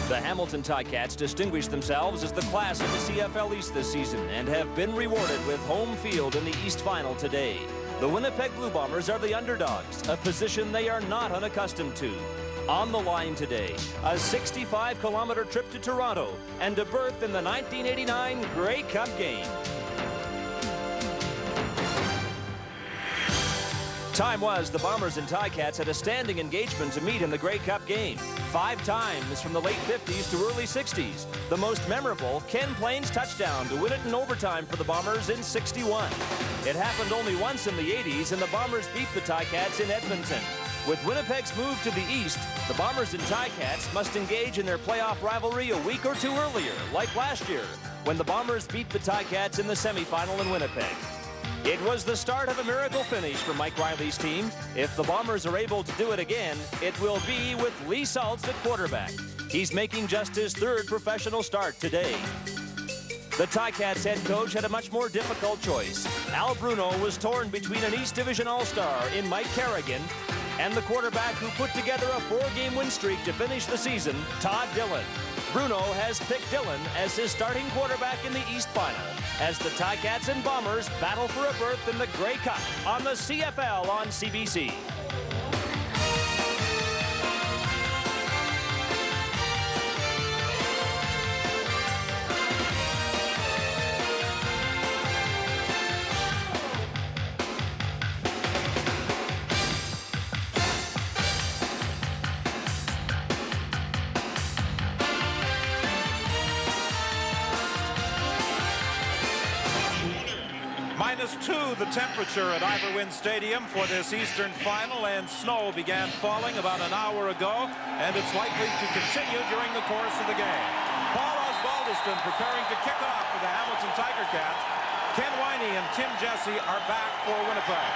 The Hamilton Ticats distinguished themselves as the class of the CFL East this season and have been rewarded with home field in the East Final today. The Winnipeg Blue Bombers are the underdogs, a position they are not unaccustomed to. On the line today, a 65-kilometer trip to Toronto and a berth in the 1989 Grey Cup game. Time was the Bombers and Ticats had a standing engagement to meet in the Grey Cup game. 5 times from the late 50s to early 60s. The most memorable, Ken Plain's touchdown to win it in overtime for the Bombers in '61. It happened only once in the 80s, and the Bombers beat the Ticats in Edmonton. With Winnipeg's move to the east, the Bombers and Ticats must engage in their playoff rivalry a week or two earlier, like last year, when the Bombers beat the Ticats in the semifinal in Winnipeg. It was the start of a miracle finish for Mike Riley's team. If the Bombers are able to do it again, it will be with Lee Saltz at quarterback. He's making just his 3rd professional start today. The Ticats head coach had a much more difficult choice. Al Bruno was torn between an East Division All-Star in Mike Kerrigan and the quarterback who put together a 4-game win streak to finish the season, Todd Dillon. Bruno has picked Dillon as his starting quarterback in the East Final as the Ticats and Bombers battle for a berth in the Grey Cup on the CFL on CBC. -2 the temperature at Iverwin Stadium for this Eastern Final, and snow began falling about an hour ago, and it's likely to continue during the course of the game. Paul Osbaldiston preparing to kick off for the Hamilton Tiger Cats. Ken Winey and Tim Jesse are back for Winnipeg.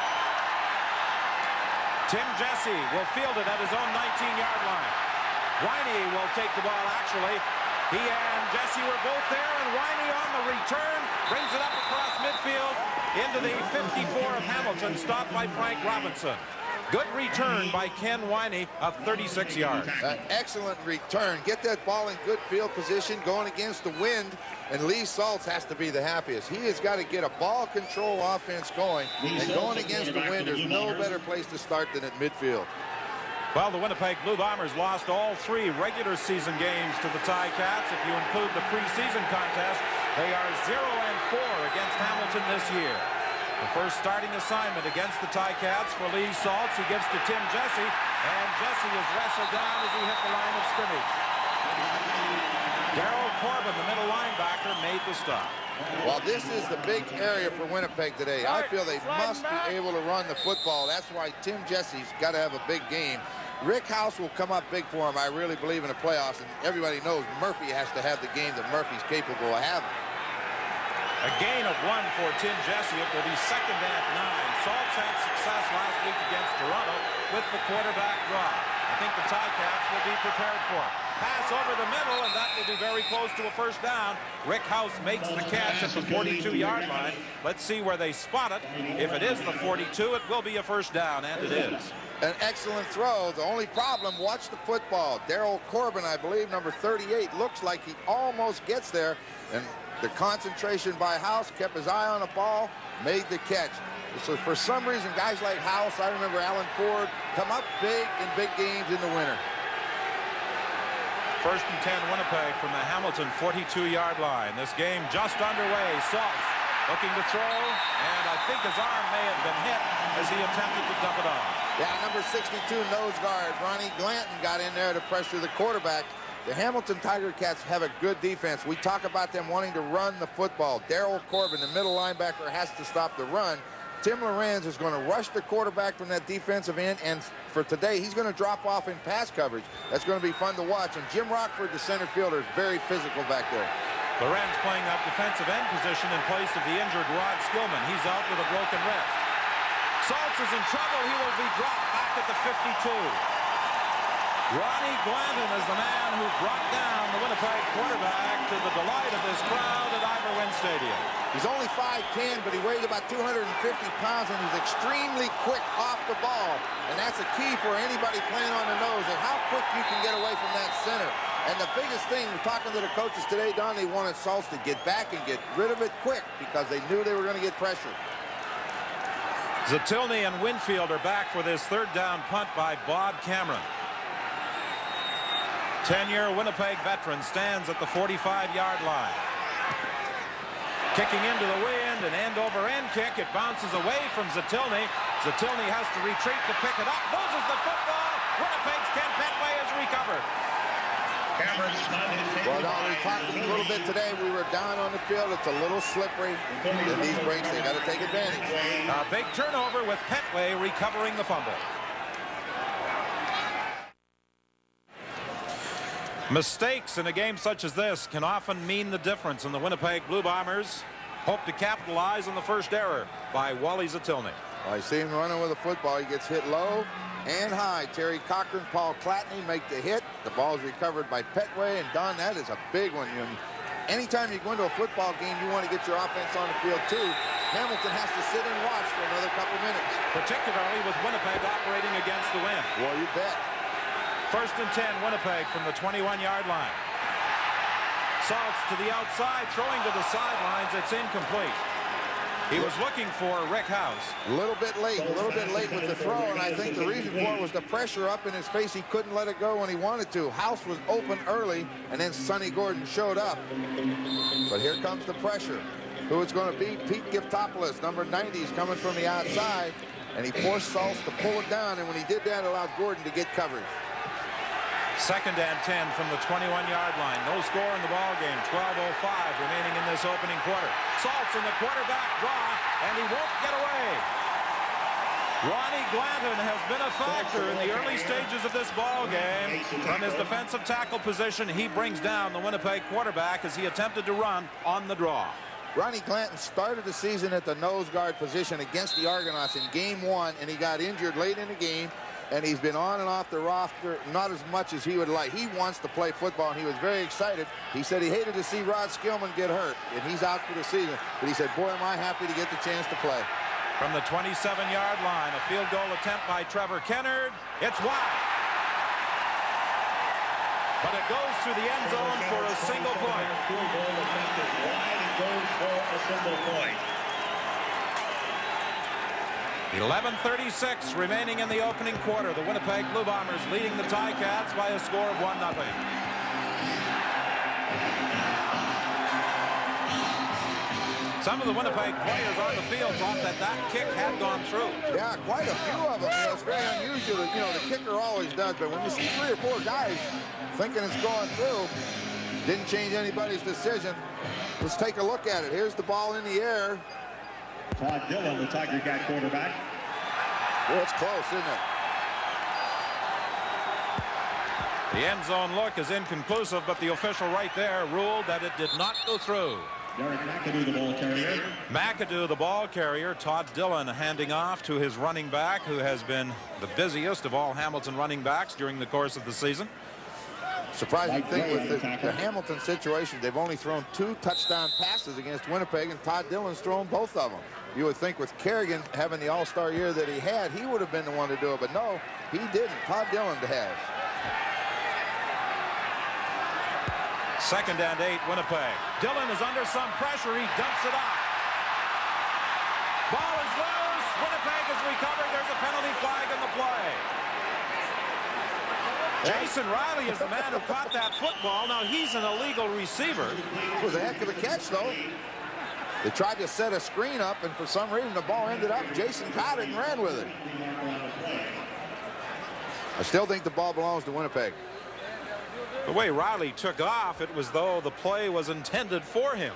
Tim Jesse will field it at his own 19-yard line. Winey will take the ball actually. He and Jesse were both there, and Winey on the return brings it up across midfield into the 54 of Hamilton, stopped by Frank Robinson. Good return by Ken Winey of 36 yards. An excellent return. Get that ball in good field position going against the wind, and Lee Saltz has to be the happiest. He has got to get a ball control offense going, and going against the wind, there's no better place to start than at midfield. Well, the Winnipeg Blue Bombers lost all 3 regular season games to the Ticats. If you include the preseason contest, they are 0-4 against Hamilton this year. The first starting assignment against the Ticats for Lee Saltz. He gives to Tim Jesse, and Jesse is wrestled down as he hit the line of scrimmage. Darryl Corbin, the middle linebacker, made the stop. Well, this is the big area for Winnipeg today. I feel they must be able to run the football. That's why Tim Jesse's got to have a big game. Rick House will come up big for him. I really believe in the playoffs, and everybody knows Murphy has to have the game that Murphy's capable of having. A gain of 1 for Tim Jesse. It will be 2nd and 9. Saltz had success last week against Toronto with the quarterback draw. I think the Ticats will be prepared for it. Pass over the middle, and that will be very close to a first down. Rick House makes the catch at the 42-yard line. Let's see where they spot it. If it is the 42, it will be a first down, and it is. An excellent throw. The only problem, watch the football. Darryl Corbin, I believe, number 38, looks like he almost gets there. And the concentration by House kept his eye on the ball, made the catch. So for some reason, guys like House, I remember Alan Ford, come up big in big games in the winter. 1st and 10 Winnipeg from the Hamilton 42-yard line. This game just underway. Saltz looking to throw, and I think his arm may have been hit as he attempted to dump it off. Yeah, number 62 nose guard, Ronnie Glanton, got in there to pressure the quarterback. The Hamilton Tiger Cats have a good defense. We talk about them wanting to run the football. Darryl Corbin, the middle linebacker, has to stop the run. Tim Lorenz is going to rush the quarterback from that defensive end, and for today, he's going to drop off in pass coverage. That's going to be fun to watch. And Jim Rockford, the center fielder, is very physical back there. Lorenz playing that defensive end position in place of the injured Rod Skillman. He's out with a broken wrist. Saltz is in trouble. He will be dropped back at the 52. Ronnie Glanton is the man who brought down the Winnipeg quarterback to the delight of this crowd at Iverwin Stadium. He's only 5'10", but he weighs about 250 pounds, and he's extremely quick off the ball. And that's a key for anybody playing on the nose, and how quick you can get away from that center. And the biggest thing, we're talking to the coaches today, Don, they wanted Salts to get back and get rid of it quick because they knew they were going to get pressure. Zatilny and Winfield are back for this third down punt by Bob Cameron. 10-year Winnipeg veteran stands at the 45-yard line. Kicking into the wind, an end-over-end kick. It bounces away from Zatilny. Zatilny has to retreat to pick it up. Loses the football. Winnipeg's Ken Petway is recovered. Well, now we talked a little bit today. We were down on the field. It's a little slippery. In these breaks, they got to take advantage. A big turnover with Petway recovering the fumble. Mistakes in a game such as this can often mean the difference, and the Winnipeg Blue Bombers hope to capitalize on the first error by Wally Zatilny. I see him running with a football. He gets hit low and high. Terry Cochran, Paul Clatney make the hit. The ball is recovered by Petway, and Don, that is a big one. Anytime you go into a football game, you want to get your offense on the field too. Hamilton has to sit and watch for another couple minutes. Particularly with Winnipeg operating against the wind. Well, you bet. First and 10, Winnipeg from the 21-yard line. Salts to the outside, throwing to the sidelines. It's incomplete. He was looking for Rick House. A little bit late with the throw, and I think the reason for it was the pressure up in his face. He couldn't let it go when he wanted to. House was open early, and then Sonny Gordon showed up. But here comes the pressure. Who it's going to be? Pete Giftopoulos, number 90, is coming from the outside, and he forced Salts to pull it down, and when he did that, it allowed Gordon to get coverage. Second and 10 from the 21-yard line. No score in the ball game. 12:05 remaining in this opening quarter. Salts in the quarterback draw, and he won't get away. Ronnie Glanton has been a factor in the early stages of this ball game. From his defensive tackle position, he brings down the Winnipeg quarterback as he attempted to run on the draw. Ronnie Glanton started the season at the nose guard position against the Argonauts in game 1, and he got injured late in the game. And he's been on and off the roster not as much as he would like. He wants to play football, and he was very excited. He said he hated to see Rod Skillman get hurt, and he's out for the season. But he said, boy, am I happy to get the chance to play. From the 27-yard line, a field goal attempt by Trevor Kennard. It's wide. But it goes through the end zone for a single point. Field goal attempted wide and goes for a single point. 11:36 remaining in the opening quarter. The Winnipeg Blue Bombers leading the Ticats by a score of 1-0. Some of the Winnipeg players on the field thought that kick had gone through. Yeah, quite a few of them. It's very unusual. The kicker always does, but when you see 3 or 4 guys thinking it's going through, didn't change anybody's decision. Let's take a look at it. Here's the ball in the air. Todd Dillon, the Tiger Cat quarterback. Well, it's close, isn't it? The end zone look is inconclusive, but the official right there ruled that it did not go through. Derek McAdoo, the ball carrier. McAdoo, the ball carrier. Todd Dillon handing off to his running back, who has been the busiest of all Hamilton running backs during the course of the season. Surprising thing with the Hamilton situation, they've only thrown 2 touchdown passes against Winnipeg, and Todd Dillon's thrown both of them. You would think with Kerrigan having the all-star year that he had, he would have been the one to do it, but no, he didn't. Todd Dillon has. Second and 8, Winnipeg. Dillon is under some pressure. He dumps it off. Ball is loose. Winnipeg is recovered. There's a penalty flag in the play. Jason Riley is the man who caught that football. Now he's an illegal receiver. It was a heck of a catch, though. They tried to set a screen up, and for some reason the ball ended up. Jason caught it and ran with it. I still think the ball belongs to Winnipeg. The way Riley took off, it was though the play was intended for him.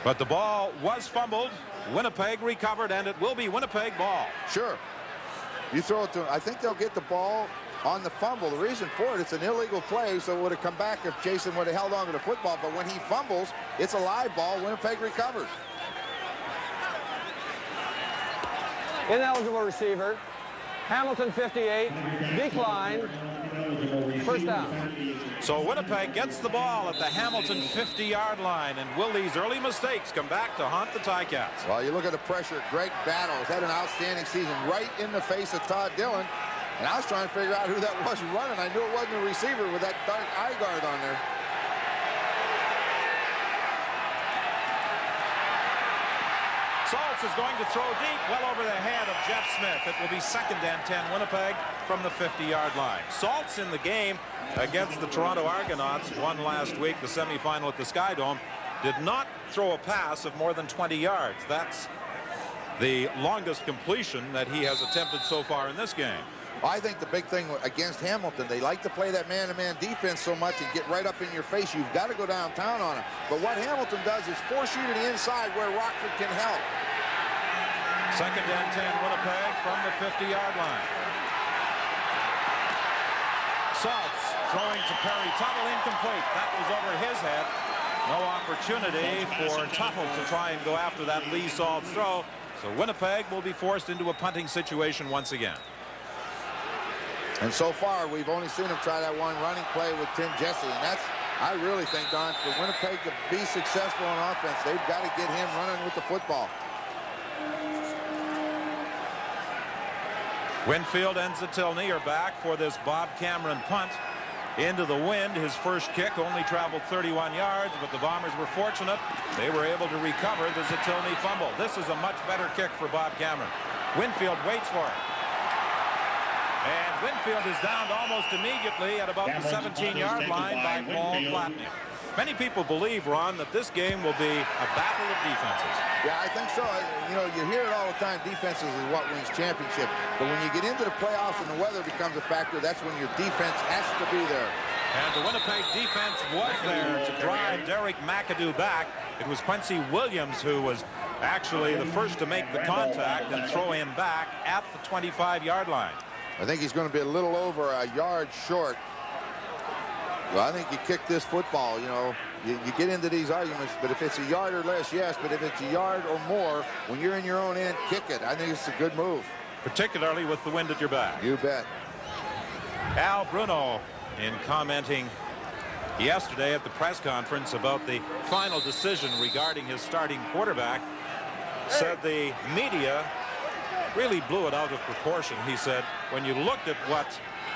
But the ball was fumbled. Winnipeg recovered, and it will be Winnipeg ball. Sure. You throw it to, I think they'll get the ball on the fumble. The reason for it, it's an illegal play, so it would have come back if Jason would have held on to the football. But when he fumbles, it's a live ball. Winnipeg recovers. Ineligible receiver. Hamilton 58. Decline. First down. So Winnipeg gets the ball at the Hamilton 50-yard line, and will these early mistakes come back to haunt the Ticats? Well, you look at the pressure. Greg Battle has had an outstanding season right in the face of Todd Dillon. And I was trying to figure out who that was running. I knew it wasn't a receiver with that dark eye guard on there. Saltz is going to throw deep, well over the head of Jeff Smith. It will be 2nd and 10 Winnipeg from the 50-yard line. Saltz in the game against the Toronto Argonauts won last week, the semifinal at the Sky Dome. Did not throw a pass of more than 20 yards. That's the longest completion that he has attempted so far in this game. I think the big thing against Hamilton, they like to play that man-to-man defense so much and get right up in your face. You've got to go downtown on it. But what Hamilton does is force you to the inside where Rockford can help. 2nd and 10 Winnipeg from the 50-yard line. Saltz throwing to Perry Tuttle, incomplete. That was over his head. No opportunity for Tuttle to try and go after that Lee Saltz throw. So Winnipeg will be forced into a punting situation once again. And so far, we've only seen him try that one running play with Tim Jesse. And that's, I really think, Don, for Winnipeg to be successful on offense, they've got to get him running with the football. Winfield and Zatilny are back for this Bob Cameron punt. Into the wind, his first kick only traveled 31 yards, but the Bombers were fortunate. They were able to recover the Zatilny fumble. This is a much better kick for Bob Cameron. Winfield waits for it. And Winfield is downed almost immediately at about the 17-yard line by Paul Platnick. Many people believe, Ron, that this game will be a battle of defenses. Yeah, I think so. You know, you hear it all the time, defenses is what wins championship. But when you get into the playoffs and the weather becomes a factor, that's when your defense has to be there. And the Winnipeg defense was there to drive Derek McAdoo back. It was Quincy Williams who was actually the first to make the contact and throw him back at the 25-yard line. I think he's going to be a little over a yard short. Well, I think you kick this football, you know, you get into these arguments, but if it's a yard or less, yes, but if it's a yard or more, when you're in your own end, kick it. I think it's a good move. Particularly with the wind at your back. You bet. Al Bruno, in commenting yesterday at the press conference about the final decision regarding his starting quarterback, said the media really blew it out of proportion. He said, when you looked at what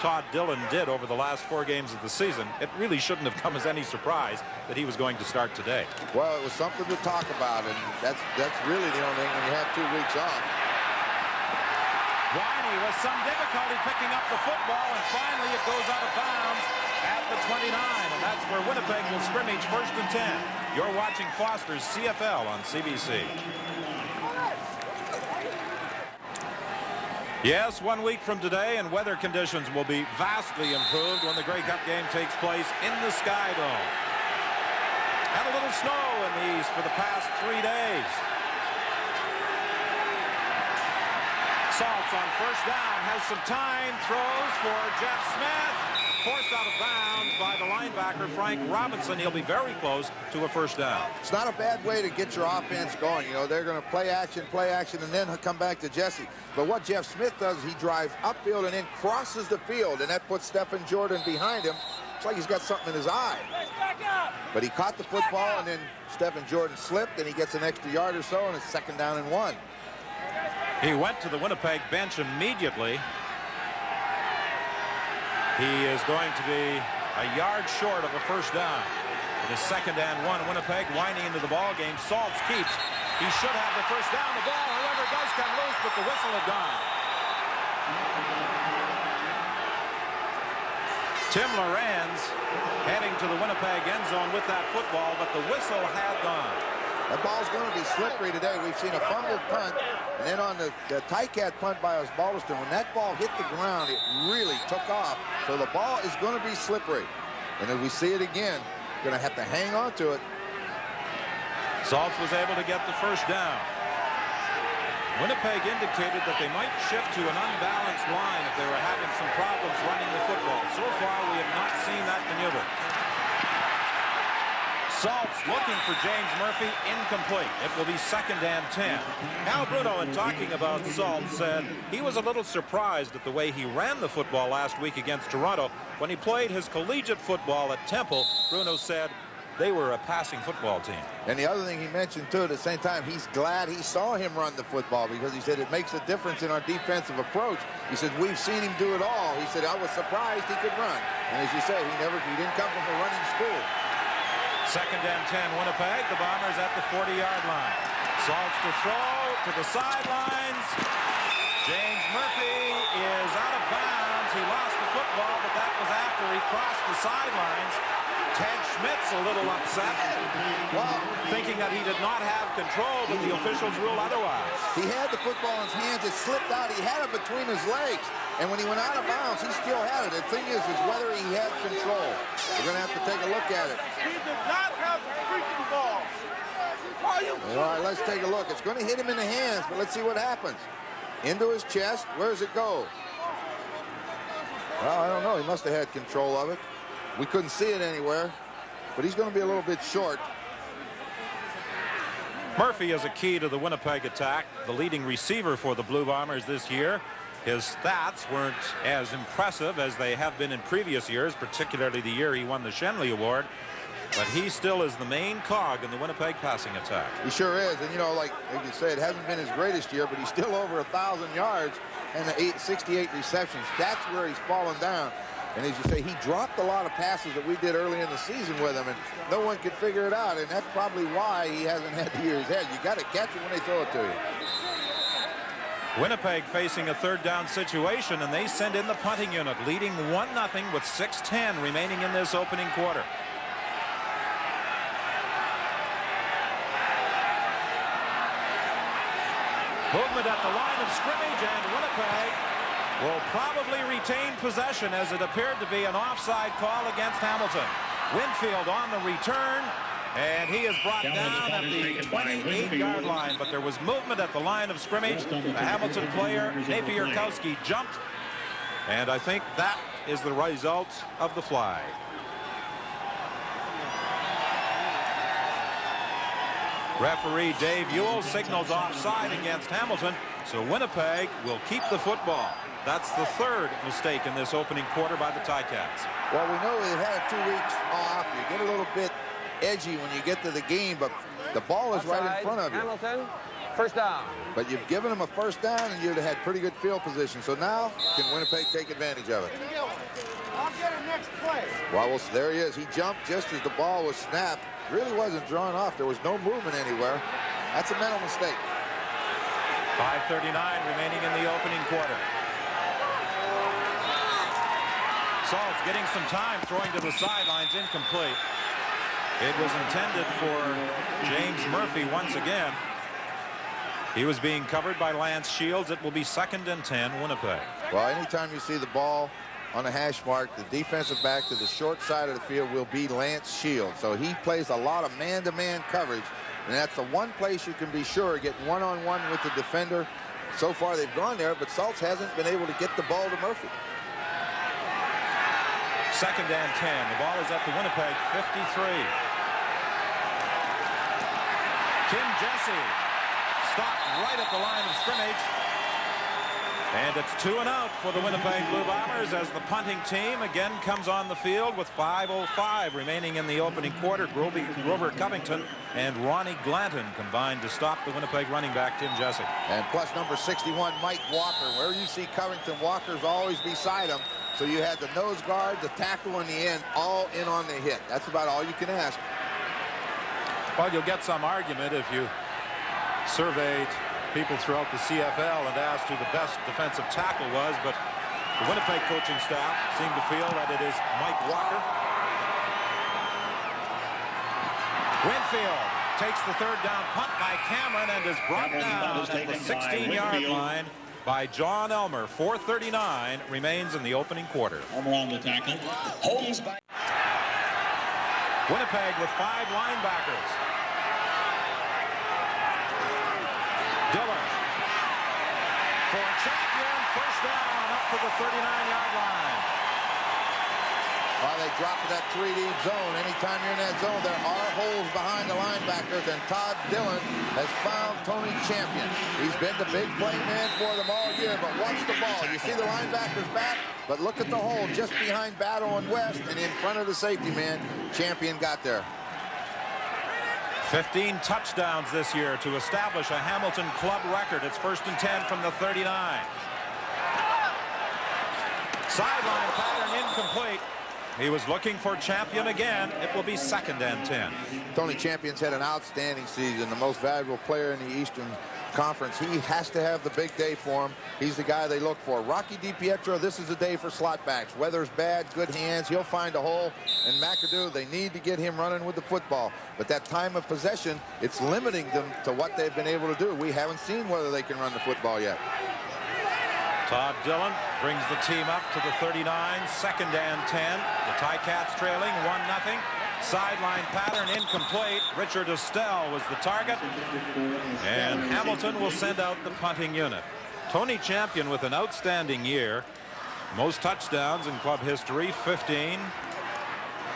Todd Dillon did over the last 4 games of the season, it really shouldn't have come as any surprise that he was going to start today. Well, it was something to talk about, and that's really the only thing when you have 2 weeks off. Winey with some difficulty picking up the football, and finally it goes out of bounds at the 29, and that's where Winnipeg will scrimmage 1st and 10. You're watching Foster's CFL on CBC. Yes, 1 week from today, and weather conditions will be vastly improved when the Grey Cup game takes place in the Sky Dome. Had a little snow in the east for the past 3 days. Saltz on 1st down, has some time, throws for Jeff Smith. Forced out of bounds by the linebacker, Frank Robinson. He'll be very close to a 1st down. It's not a bad way to get your offense going. You know, they're going to play action, and then come back to Jesse. But what Jeff Smith does, he drives upfield and then crosses the field, and that puts Stephen Jordan behind him. It's like he's got something in his eye. But he caught the football, and then Stephen Jordan slipped, and he gets an extra yard or so, and it's 2nd down and 1. He went to the Winnipeg bench immediately. He is going to be a yard short of a 1st down. It is 2nd and 1. Winnipeg winding into the ball game. Saltz keeps. He should have the 1st down. The ball, however, does come loose, but the whistle had gone. Tim Lorenz heading to the Winnipeg end zone with that football, but the whistle had gone. That ball's going to be slippery today. We've seen a fumbled punt, and then on the Ticat punt by Osbaldiston, when that ball hit the ground, it really took off. So the ball is going to be slippery. And if we see it again, going to have to hang on to it. Saltz was able to get the 1st down. Winnipeg indicated that they might shift to an unbalanced line if they were having some problems running the football. So far, we have not seen that maneuver. Saltz looking for James Murphy, incomplete. It will be 2nd and 10. Al Bruno, in talking about Saltz, said he was a little surprised at the way he ran the football last week against Toronto. When he played his collegiate football at Temple, Bruno said, they were a passing football team. And the other thing he mentioned, too, at the same time, he's glad he saw him run the football because he said it makes a difference in our defensive approach. He said, we've seen him do it all. He said, I was surprised he could run. And as you say, he didn't come from a running school. 2nd and 10, Winnipeg. The Bombers at the 40-yard line. Salts to throw to the sidelines. James Murphy is out of bounds. He lost the football, but that was after he crossed the sidelines. Ted Schmidt's a little upset, thinking that he did not have control, but the officials rule otherwise. He had the football in his hands. It slipped out. He had it between his legs. And when he went out of bounds, he still had it. The thing is whether he had control. We're going to have to take a look at it. He did not have the freaking ball. All right, let's take a look. It's going to hit him in the hands, but let's see what happens. Into his chest. Where does it go? Well, I don't know. He must have had control of it. We couldn't see it anywhere, but he's going to be a little bit short. Murphy is a key to the Winnipeg attack, the leading receiver for the Blue Bombers this year. His stats weren't as impressive as they have been in previous years, particularly the year he won the Shenley Award. But he still is the main cog in the Winnipeg passing attack. He sure is. And, you know, like you say, it hasn't been his greatest year, but he's still over 1,000 yards and 68 receptions. That's where he's fallen down. And as you say, he dropped a lot of passes that we did early in the season with him, and no one could figure it out. And that's probably why he hasn't had the year he's had. You got to catch it when they throw it to you. Winnipeg facing a 3rd down situation, and they send in the punting unit, leading 1-0 with 6:10 remaining in this opening quarter. Movement at the line of scrimmage, and Winnipeg will probably retain possession, as it appeared to be an offside call against Hamilton. Winfield on the return, and he is brought down at the 28-yard line, but there was movement at the line of scrimmage. The Hamilton player, Napierkowski, jumped, and I think that is the result of the flag. Referee Dave Ewell signals offside against Hamilton, so Winnipeg will keep the football. That's the 3rd mistake in this opening quarter by the Ticats. Well, we know they've had 2 weeks off. You get a little bit edgy when you get to the game, but the ball is right in front of you. Hamilton, 1st down. But you've given them a 1st down, and you'd have had pretty good field position. So now, can Winnipeg take advantage of it? I'll get it next play. Well, there he is. He jumped just as the ball was snapped. Really wasn't drawn off. There was no movement anywhere. That's a mental mistake. 5:39 remaining in the opening quarter. Salts getting some time, throwing to the sidelines, incomplete. It was intended for James Murphy once again. He was being covered by Lance Shields. It will be 2nd and 10, Winnipeg. Well, anytime you see the ball on the hash mark, the defensive back to the short side of the field will be Lance Shields. So he plays a lot of man-to-man coverage, and that's the one place you can be sure getting one-on-one with the defender. So far they've gone there, but Salts hasn't been able to get the ball to Murphy. 2nd and 10. The ball is at the Winnipeg 53. Tim Jesse stopped right at the line of scrimmage. And it's 2 and out for the Winnipeg Blue Bombers as the punting team again comes on the field with 5:05 remaining in the opening quarter. Grover Covington and Ronnie Glanton combined to stop the Winnipeg running back Tim Jesse. And plus number 61, Mike Walker. Where you see Covington, Walker's always beside him. So you had the nose guard, the tackle, in the end, all in on the hit. That's about all you can ask. Well, you'll get some argument if you surveyed people throughout the CFL and asked who the best defensive tackle was, but the Winnipeg coaching staff seem to feel that it is Mike Walker. Winfield takes the 3rd down punt by Cameron and is brought down at the 16-yard line by John Elmer. 4:39 remains in the opening quarter. Elmer on the tackle. Holmes by Winnipeg with 5 linebackers. Dillon for champion, 1st down up to the 39-yard line. While they drop to that 3 deep zone, anytime you're in that zone, there are holes behind the linebackers, and Todd Dillon has found Tony Champion. He's been the big play man for them all year, but watch the ball. You see the linebackers back, but look at the hole just behind Battle and West, and in front of the safety man. Champion got there. 15 touchdowns this year to establish a Hamilton club record. It's 1st and 10 from the 39. Sideline pattern incomplete. He was looking for Champion again. It will be 2nd and 10. Tony Champion's had an outstanding season, the most valuable player in the Eastern Conference. He has to have the big day for him. He's the guy they look for. Rocky DiPietro, this is a day for slot backs. Weather's bad, good hands. He'll find a hole. And McAdoo, they need to get him running with the football. But that time of possession, it's limiting them to what they've been able to do. We haven't seen whether they can run the football yet. Todd Dillon brings the team up to the 39, 2nd and 10. The Ticats trailing 1-0. Sideline pattern incomplete. Richard Estelle was the target. And Hamilton will send out the punting unit. Tony Champion with an outstanding year. Most touchdowns in club history, 15.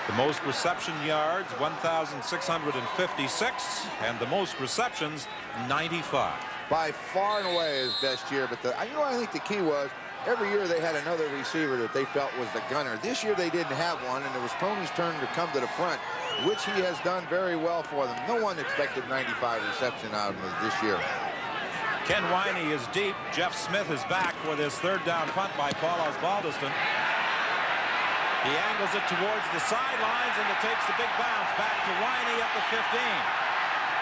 The most reception yards, 1,656. And the most receptions, 95. By far and away his best year. But I think the key was every year they had another receiver that they felt was the gunner. This year they didn't have one, and it was Tony's turn to come to the front, which he has done very well for them. No one expected 95 reception out of him this year. Ken Winey is deep. Jeff Smith is back for this 3rd down punt by Paul Osbaldiston. He angles it towards the sidelines, and it takes the big bounce back to Winey at the 15.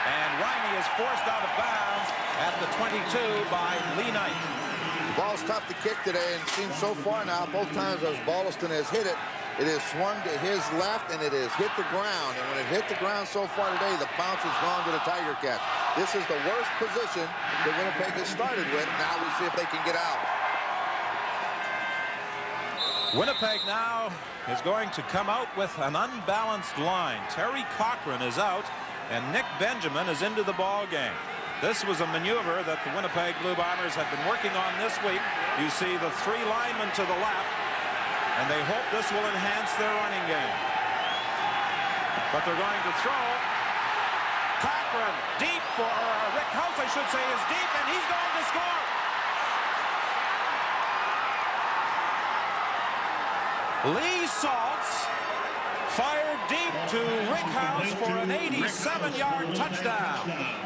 And Winey is forced out of bounds at the 22 by Lee Knight. The ball's tough to kick today, and it seems so far now, both times as Baldiston has hit it, it has swung to his left, and it has hit the ground. And when it hit the ground so far today, the bounce has gone to the Tiger Cats. This is the worst position that Winnipeg has started with. Now we see if they can get out. Winnipeg now is going to come out with an unbalanced line. Terry Cochran is out, and Nick Benjamin is into the ball game. This was a maneuver that the Winnipeg Blue Bombers have been working on this week. You see the 3 linemen to the left, and they hope this will enhance their running game. But they're going to throw. Cochran deep for Rick House, I should say, is deep, and he's going to score. Lee Saltz fired deep to Rick House for an 87-yard touchdown.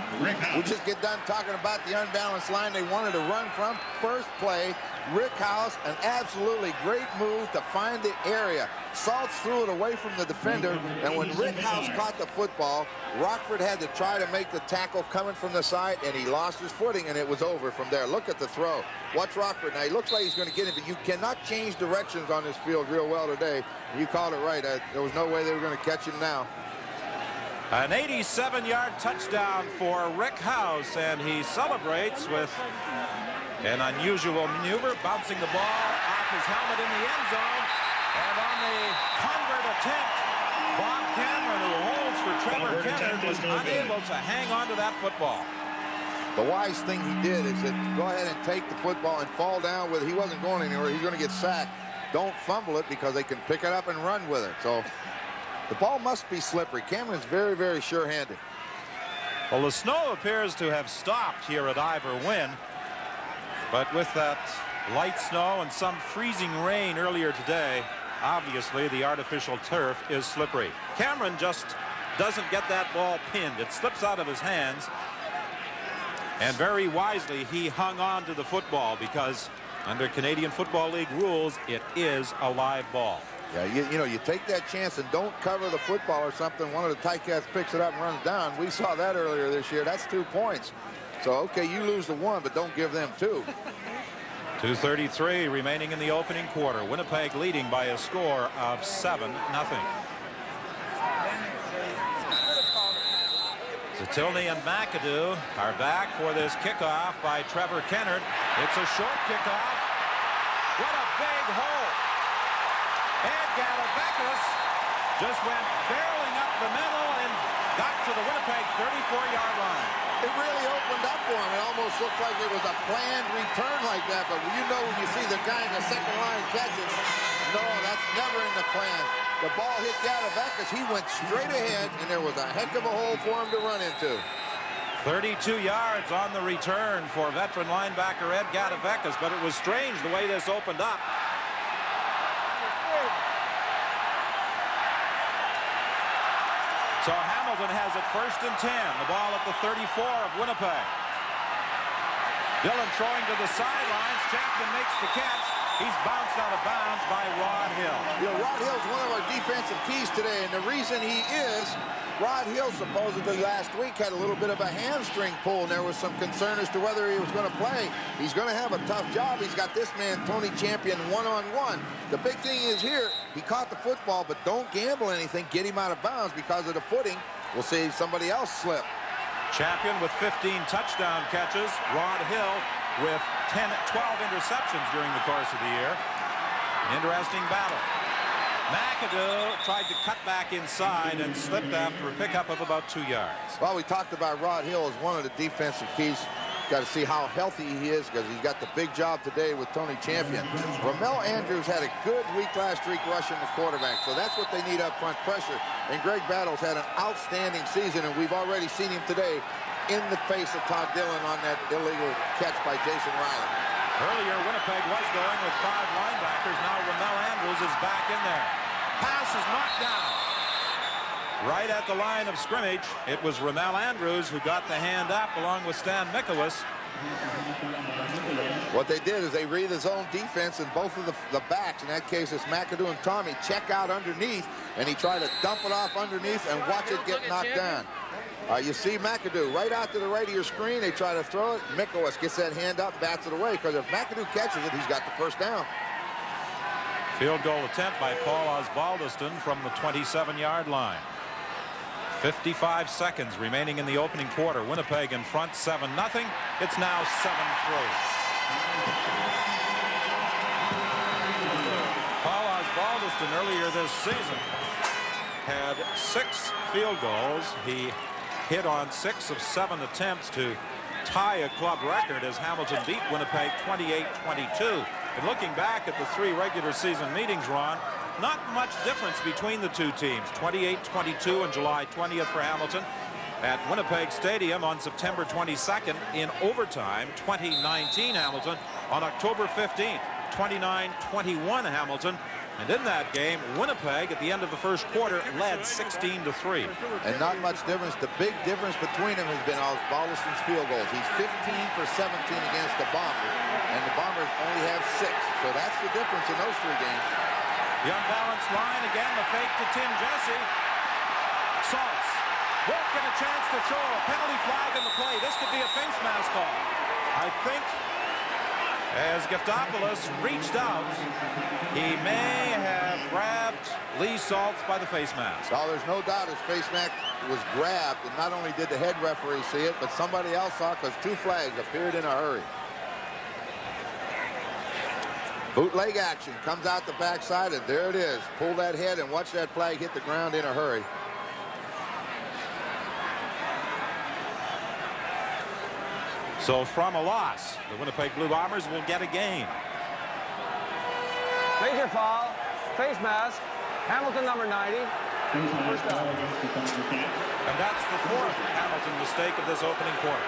We just get done talking about the unbalanced line they wanted to run from. First play, Rick House, an absolutely great move to find the area. Saltz threw it away from the defender, and when Rick House caught the football, Rockford had to try to make the tackle coming from the side, and he lost his footing, and it was over from there. Look at the throw. Watch Rockford. Now, he looks like he's going to get it, but you cannot change directions on this field real well today. You called it right. There was no way they were going to catch him now. An 87-yard touchdown for Rick House, and he celebrates with an unusual maneuver, bouncing the ball off his helmet in the end zone. And on the convert attempt, Bob Cameron, who holds for Trevor Kennard, was unable to hang on to that football. The wise thing he did is to go ahead and take the football and fall down with it. He wasn't going anywhere. He's going to get sacked. Don't fumble it because they can pick it up and run with it. So the ball must be slippery. Cameron's very, very sure-handed. Well, the snow appears to have stopped here at Ivor Wynn. But with that light snow and some freezing rain earlier today, obviously the artificial turf is slippery. Cameron just doesn't get that ball pinned. It slips out of his hands. And very wisely, he hung on to the football because under Canadian Football League rules, it is a live ball. Yeah, you know, you take that chance and don't cover the football or something. One of the Ticats picks it up and runs down. We saw that earlier this year. That's 2 points. So, okay, you lose the 1, but don't give them 2. 2:33 remaining in the opening quarter. Winnipeg leading by a score of 7-0. Zatilny and McAdoo are back for this kickoff by Trevor Kennard. It's a short kickoff. What a big hole. Ed Galavekas just went barreling up the middle and got to the Winnipeg 34-yard line. It really opened up for him. It almost looked like it was a planned return like that. But you know when you see the guy in the second line catches, no, that's never in the plan. The ball hit Galavekas. He went straight ahead, and there was a heck of a hole for him to run into. 32 yards on the return for veteran linebacker Ed Galavekas, but it was strange the way this opened up. So Hamilton has it 1st and 10. The ball at the 34 of Winnipeg. Dillon throwing to the sidelines. Champion makes the catch. He's bounced out of bounds by Rod Hill. You know, Rod Hill's one of our defensive keys today, and the reason he is, Rod Hill supposedly last week had a little bit of a hamstring pull, and there was some concern as to whether he was going to play. He's going to have a tough job. He's got this man, Tony Champion, one-on-one. The big thing is here, he caught the football, but don't gamble anything. Get him out of bounds because of the footing. We'll see somebody else slip. Champion with 15 touchdown catches. Rod Hill with 12 interceptions during the course of the year. Interesting battle. McAdoo tried to cut back inside and slipped after a pickup of about 2 yards. Well, we talked about Rod Hill as one of the defensive keys. Got to see how healthy he is because he's got the big job today with Tony Champion. Ramel Andrews had a good week last week rushing the quarterback, so that's what they need up front, pressure. And Greg Battles had an outstanding season, and we've already seen him today in the face of Todd Dillon on that illegal catch by Jason Riley. Earlier, Winnipeg was going with 5 linebackers. Now Ramel Andrews is back in there. Pass is knocked down. Right at the line of scrimmage, it was Ramel Andrews who got the hand up along with Stan Mikowicz. What they did is they read his own defense, and both of the backs, in that case it's McAdoo and Tommy, check out underneath, and he tried to dump it off underneath and watch it get knocked down. You see McAdoo right out to the right of your screen. They try to throw it. Mikowicz gets that hand up, bats it away, because if McAdoo catches it, he's got the first down. Field goal attempt by Paul Osbaldiston from the 27-yard line. 55 seconds remaining in the opening quarter. Winnipeg in front 7-0. It's now 7-3. Paul Osbaldiston earlier this season had 6 field goals. He hit on 6 of 7 attempts to tie a club record as Hamilton beat Winnipeg 28-22. And looking back at the 3 regular season meetings, Ron, not much difference between the 2 teams. 28-22 on July 20th for Hamilton at Winnipeg Stadium on September 22nd in overtime. 2019 Hamilton on October 15th. 29-21 Hamilton. And in that game, Winnipeg at the end of the first quarter led 16-3. And not much difference. The big difference between them has been Osbaldiston's field goals. He's 15 for 17 against the Bombers, and the Bombers only have 6. So that's the difference in those 3 games. The unbalanced line again, the fake to Tim Jesse. Saltz won't get a chance to throw. A penalty flag in the play. This could be a face mask call. I think as Giftopoulos reached out, he may have grabbed Lee Saltz by the face mask. Oh, there's no doubt his face mask was grabbed, and not only did the head referee see it, but somebody else saw it because 2 flags appeared in a hurry. Bootleg action comes out the backside, and there it is. Pull that head and watch that flag hit the ground in a hurry. So from a loss, the Winnipeg Blue Bombers will get a gain. Major foul. Face mask. Hamilton number 90. First down. And that's the 4th Hamilton mistake of this opening quarter.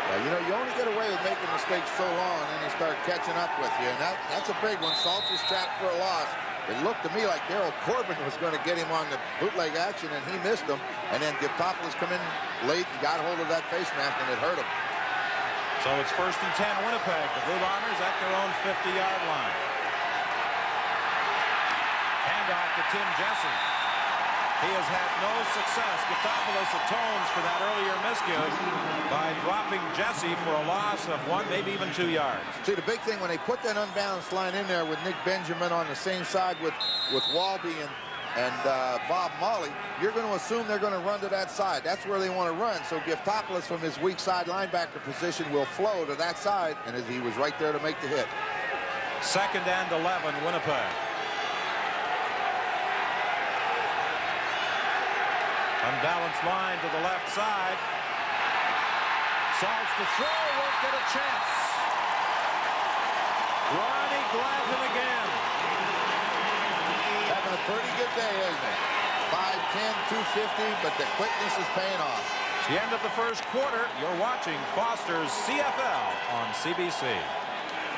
Yeah, you know, you only get away with making mistakes so long, and then they start catching up with you. And that's a big one. Saltz was trapped for a loss. It looked to me like Darryl Corbin was going to get him on the bootleg action, and he missed him. And then Giftopoulos come in late and got hold of that face mask, and it hurt him. So it's 1st and 10 Winnipeg. The Blue Bombers at their own 50-yard line. Handoff to Tim Jesse. He has had no success. Giftopoulos atones for that earlier miscue by dropping Jesse for a loss of 1, maybe even 2 yards. See, the big thing, when they put that unbalanced line in there with Nick Benjamin on the same side with Walby and Bob Molly, you're going to assume they're going to run to that side. That's where they want to run. So Giftopoulos from his weak side linebacker position will flow to that side, and he was right there to make the hit. 2nd and 11, Winnipeg. Unbalanced line to the left side. Saltz to throw, won't get a chance. Ronnie Glanton again. Having a pretty good day, isn't it? 5'10", 250, but the quickness is paying off. It's the end of the first quarter. You're watching Foster's CFL on CBC.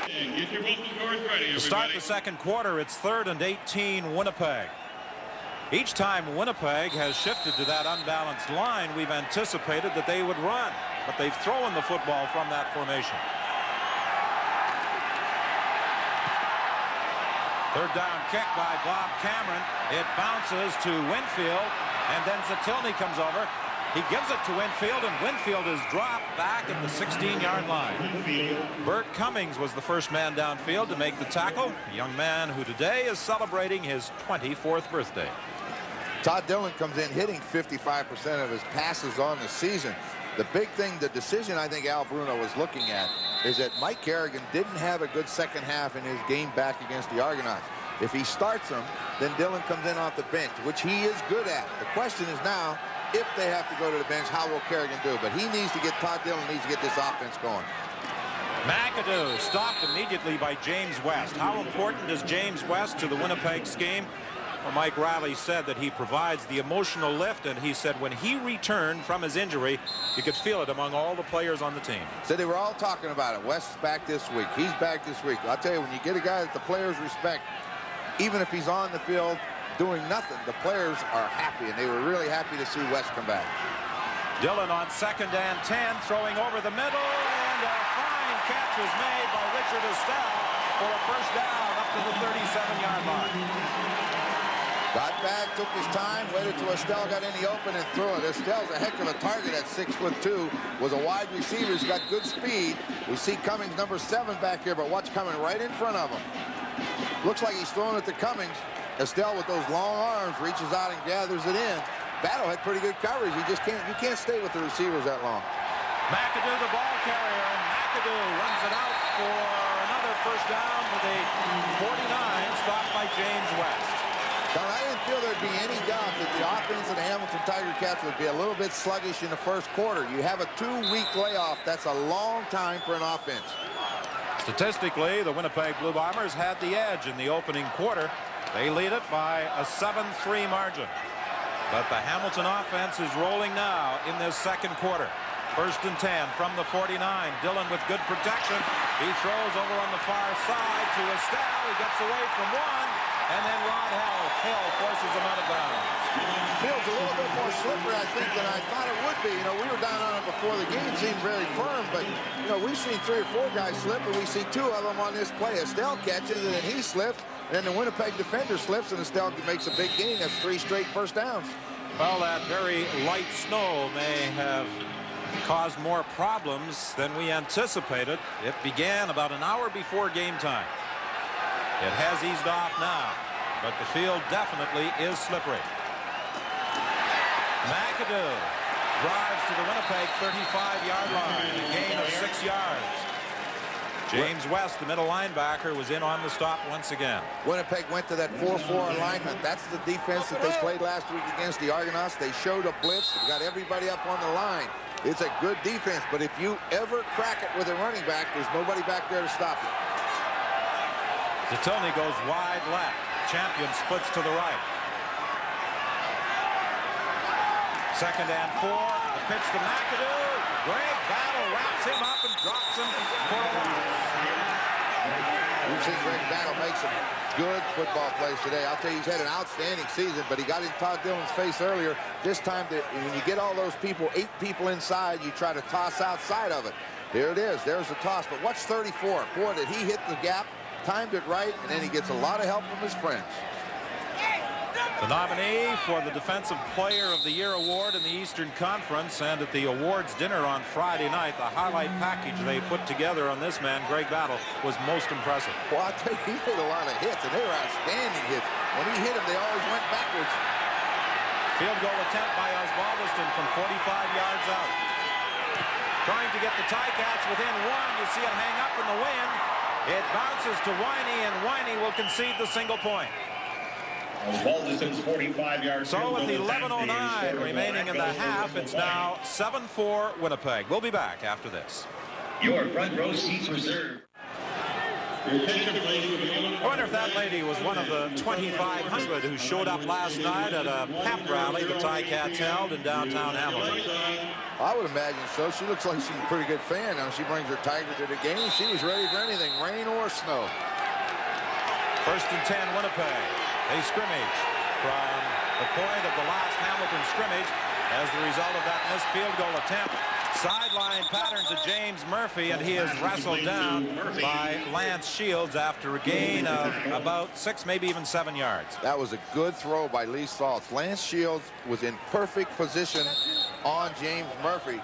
Get your bulletin boards ready, everybody. To start the second quarter, it's 3rd and 18 Winnipeg. Each time Winnipeg has shifted to that unbalanced line, we've anticipated that they would run, but they've thrown the football from that formation. Third down kick by Bob Cameron. It bounces to Winfield, and then Zatilny comes over. He gives it to Winfield, and Winfield is dropped back at the 16-yard line. Bert Cummings was the first man downfield to make the tackle, a young man who today is celebrating his 24th birthday. Todd Dillon comes in hitting 55% of his passes on the season. The big thing, the decision I think Al Bruno was looking at is that Mike Kerrigan didn't have a good second half in his game back against the Argonauts. If he starts him, then Dillon comes in off the bench, which he is good at. The question is now, if they have to go to the bench, how will Kerrigan do? But he needs to get, Todd Dillon needs to get this offense going. McAdoo stopped immediately by James West. How important is James West to the Winnipeg scheme? Well, Mike Riley said that he provides the emotional lift, and he said when he returned from his injury, you could feel it among all the players on the team. So they were all talking about it. West's back this week. He's back this week. I'll tell you, when you get a guy that the players respect, even if he's on the field doing nothing, the players are happy, and they were really happy to see West come back. Dillon on 2nd and 10, throwing over the middle, and a fine catch was made by Richard Estelle for a first down up to the 37-yard line. Got back, took his time, waited till Estelle got in the open and threw it. Estelle's a heck of a target at 6'2", was a wide receiver. He's got good speed. We see Cummings, number 7, back here, but what's coming right in front of him? Looks like he's throwing it to Cummings. Estelle with those long arms reaches out and gathers it in. Battle had pretty good coverage. You can't stay with the receivers that long. McAdoo, the ball carrier, and McAdoo runs it out for another first down with a 49, stopped by James West. Don, I didn't feel there'd be any doubt that the offense of the Hamilton Tiger Cats would be a little bit sluggish in the first quarter. You have a 2-week layoff. That's a long time for an offense. Statistically, the Winnipeg Blue Bombers had the edge in the opening quarter. They lead it by a 7-3 margin. But the Hamilton offense is rolling now in this second quarter. 1st and 10 from the 49. Dillon with good protection. He throws over on the far side to Estelle. He gets away from one. And then Rod Hill forces him out of bounds. Feels a little bit more slippery, I think, than I thought it would be. You know, we were down on it before the game. It seemed very firm, but, you know, we've seen 3 or 4 guys slip, and we see 2 of them on this play. Estelle catches, and then he slips, and then the Winnipeg defender slips, and Estelle makes a big gain. That's 3 straight first downs. Well, that very light snow may have caused more problems than we anticipated. It began about an hour before game time. It has eased off now, but the field definitely is slippery. McAdoo drives to the Winnipeg 35-yard line, a gain of 6 yards. James West, the middle linebacker, was in on the stop once again. Winnipeg went to that 4-4 alignment. That's the defense that they played last week against the Argonauts. They showed a blitz, got everybody up on the line. It's a good defense, but if you ever crack it with a running back, there's nobody back there to stop you. Zatilny goes wide left. Champion splits to the right. 2nd and 4. The pitch to McAdoo. Greg Battle wraps him up and drops him for a loss. We've seen Greg Battle make some good football plays today. I'll tell you, he's had an outstanding season, but he got in Todd Dillon's face earlier. This time, when you get all those people, 8 people inside, you try to toss outside of it. Here it is. There's the toss. But what's 34? Boy, did he hit the gap. Timed it right, and then he gets a lot of help from his friends. The nominee for the Defensive Player of the Year award in the Eastern Conference, and at the awards dinner on Friday night, the highlight package they put together on this man, Greg Battle, was most impressive. Well, I tell you, he made a lot of hits, and they were outstanding hits. When he hit them, they always went backwards. Field goal attempt by Osbaldiston from 45 yards out. Trying to get the Ticats within 1. You see it hang up in the wind. It bounces to Winey, and Winey will concede the single point. Osbaldiston's 45-yard. So with 11:09 remaining in the half, it's now 7-4 Winnipeg. We'll be back after this. Your front row seats reserved. I wonder if that lady was one of the 2,500 who showed up last night at a pep rally the Ticats held in downtown Hamilton. I would imagine so. She looks like she's a pretty good fan. Now she brings her Tiger to the game. She was ready for anything, rain or snow. 1st and 10 Winnipeg. They scrimmage from the point of the last Hamilton scrimmage as the result of that missed field goal attempt. Sideline pattern to James Murphy, and he is wrestled down by Lance Shields after a gain of about 6, maybe even 7 yards. That was a good throw by Lee Saltz. Lance Shields was in perfect position on James Murphy.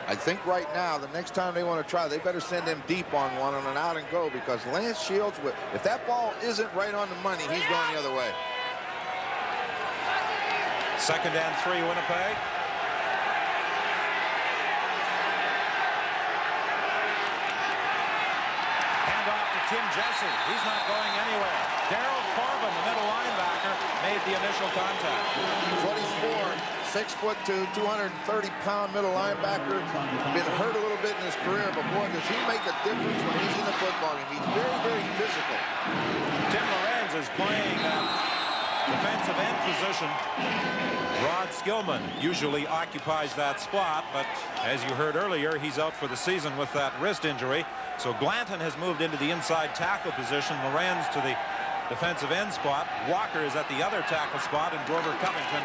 I think right now, the next time they want to try, they better send him deep on one on an out and go, because Lance Shields, if that ball isn't right on the money, he's going the other way. 2nd and 3, Winnipeg. Tim Jesse, he's not going anywhere. Darryl Corbin, the middle linebacker, made the initial contact. 24, 6'2", 230-pound middle linebacker. Been hurt a little bit in his career, but boy, does he make a difference when he's in the football game. He's very, very physical. Tim Lorenz is playing defensive end position. Rod Skillman usually occupies that spot, but as you heard earlier, he's out for the season with that wrist injury. So Glanton has moved into the inside tackle position. Lorenz to the defensive end spot. Walker is at the other tackle spot, and Grover Covington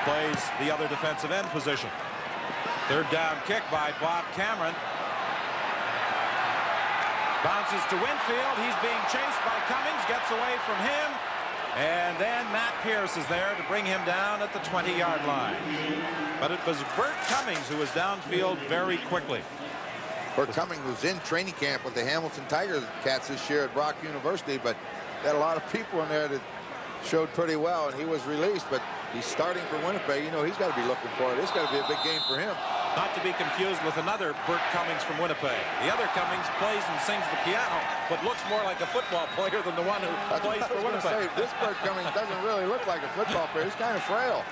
plays the other defensive end position. 3rd down kick by Bob Cameron. Bounces to Winfield. He's being chased by Cummings. Gets away from him. And then Matt Pierce is there to bring him down at the 20-yard line. But it was Bert Cummings who was downfield very quickly. Bert Cummings was in training camp with the Hamilton Tiger Cats this year at Brock University, but they had a lot of people in there that showed pretty well, and he was released. But he's starting for Winnipeg. You know, he's got to be looking for it. It's got to be a big game for him. Not to be confused with another Bert Cummings from Winnipeg. The other Cummings plays and sings the piano, but looks more like a football player than the one who plays for Winnipeg. This Bert Cummings doesn't really look like a football player. He's kind of frail.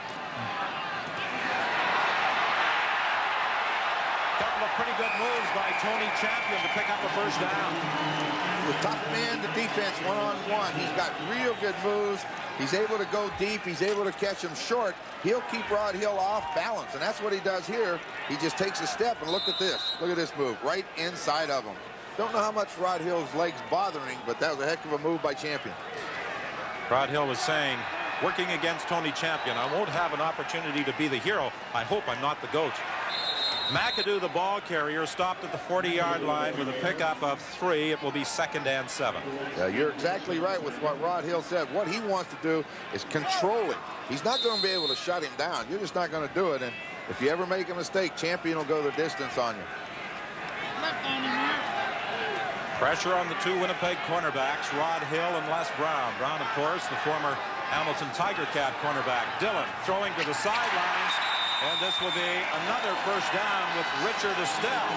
Couple of pretty good moves by Tony Champion to pick up a 1st down. The top man, the defense, one-on-one. He's got real good moves. He's able to go deep. He's able to catch him short. He'll keep Rod Hill off balance, and that's what he does here. He just takes a step, and look at this. Look at this move, right inside of him. Don't know how much Rod Hill's legs bothering, but that was a heck of a move by Champion. Rod Hill was saying, working against Tony Champion, I won't have an opportunity to be the hero. I hope I'm not the GOAT. McAdoo, the ball carrier, stopped at the 40-yard line with a pickup of 3. It will be 2nd and 7. Yeah, you're exactly right with what Rod Hill said. What he wants to do is control him. He's not going to be able to shut him down. You're just not going to do it. And if you ever make a mistake, Champion will go the distance on you. Pressure on the 2 Winnipeg cornerbacks, Rod Hill and Les Brown. Brown, of course, the former Hamilton Tiger Cat cornerback. Dillon throwing to the sidelines. And this will be another 1st down with Richard Estelle.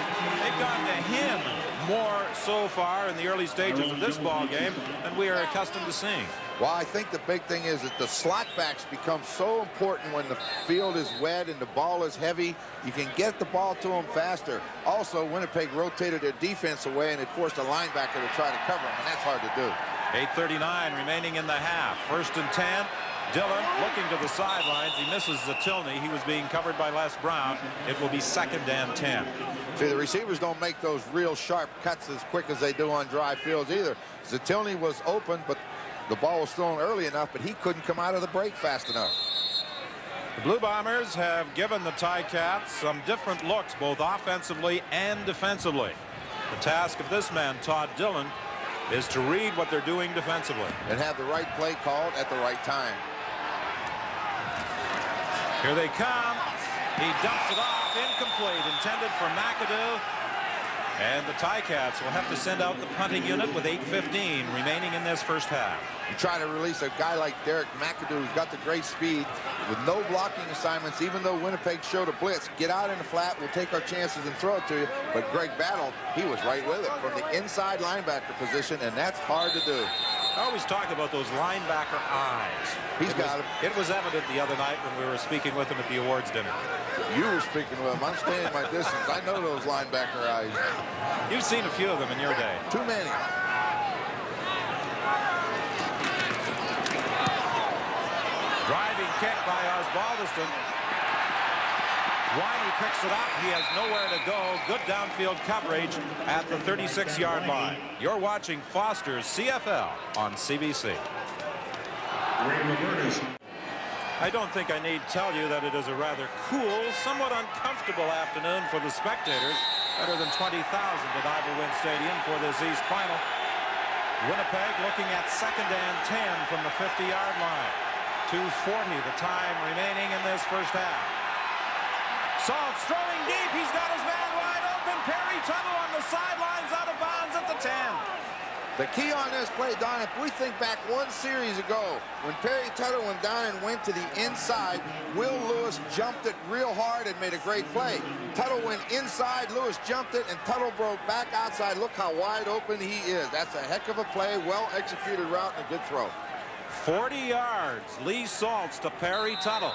They've gone to him more so far in the early stages of this ball game than we are accustomed to seeing. Well, I think the big thing is that the slot backs become so important when the field is wet and the ball is heavy. You can get the ball to them faster. Also, Winnipeg rotated their defense away, and it forced a linebacker to try to cover them, and that's hard to do. 8:39 remaining in the half. 1st and 10. Dillon looking to the sidelines. He misses Zatilny. He was being covered by Les Brown. It will be 2nd and 10. See, the receivers don't make those real sharp cuts as quick as they do on dry fields either. Zatilny was open, but the ball was thrown early enough, but he couldn't come out of the break fast enough. The Blue Bombers have given the Ticats some different looks, both offensively and defensively. The task of this man, Todd Dillon, is to read what they're doing defensively. And have the right play called at the right time. Here they come. He dumps it off, incomplete, intended for McAdoo. And the Ticats will have to send out the punting unit with 8:15 remaining in this 1st half. You try to release a guy like Derek McAdoo, who's got the great speed, with no blocking assignments, even though Winnipeg showed a blitz. Get out in the flat, we'll take our chances and throw it to you. But Greg Battle, he was right with it from the inside linebacker position, and that's hard to do. I always talk about those linebacker eyes. He's got them. It was evident the other night when we were speaking with him at the awards dinner. You were speaking with him. I'm staying my distance. I know those linebacker eyes. You've seen a few of them in your day. Too many. Driving kick by Osbaldiston. Winey picks it up. He has nowhere to go. Good downfield coverage at the 36-yard line. You're watching Foster's CFL on CBC. I don't think I need tell you that it is a rather cool, somewhat uncomfortable afternoon for the spectators. Better than 20,000 at Ivor Wynne Stadium for this East final. Winnipeg looking at 2nd and 10 from the 50-yard line. 2:40 the time remaining in this first half. Salt's throwing deep. He's got his man wide open. Perry Tuttle on the sidelines, out of bounds at the 10. The key on this play, Don, if we think back one series ago, when Perry Tuttle went down and went to the inside, Will Lewis jumped it real hard and made a great play. Tuttle went inside, Lewis jumped it, and Tuttle broke back outside. Look how wide open he is. That's a heck of a play, well-executed route, and a good throw. 40 yards, Lee Saltz to Perry Tuttle.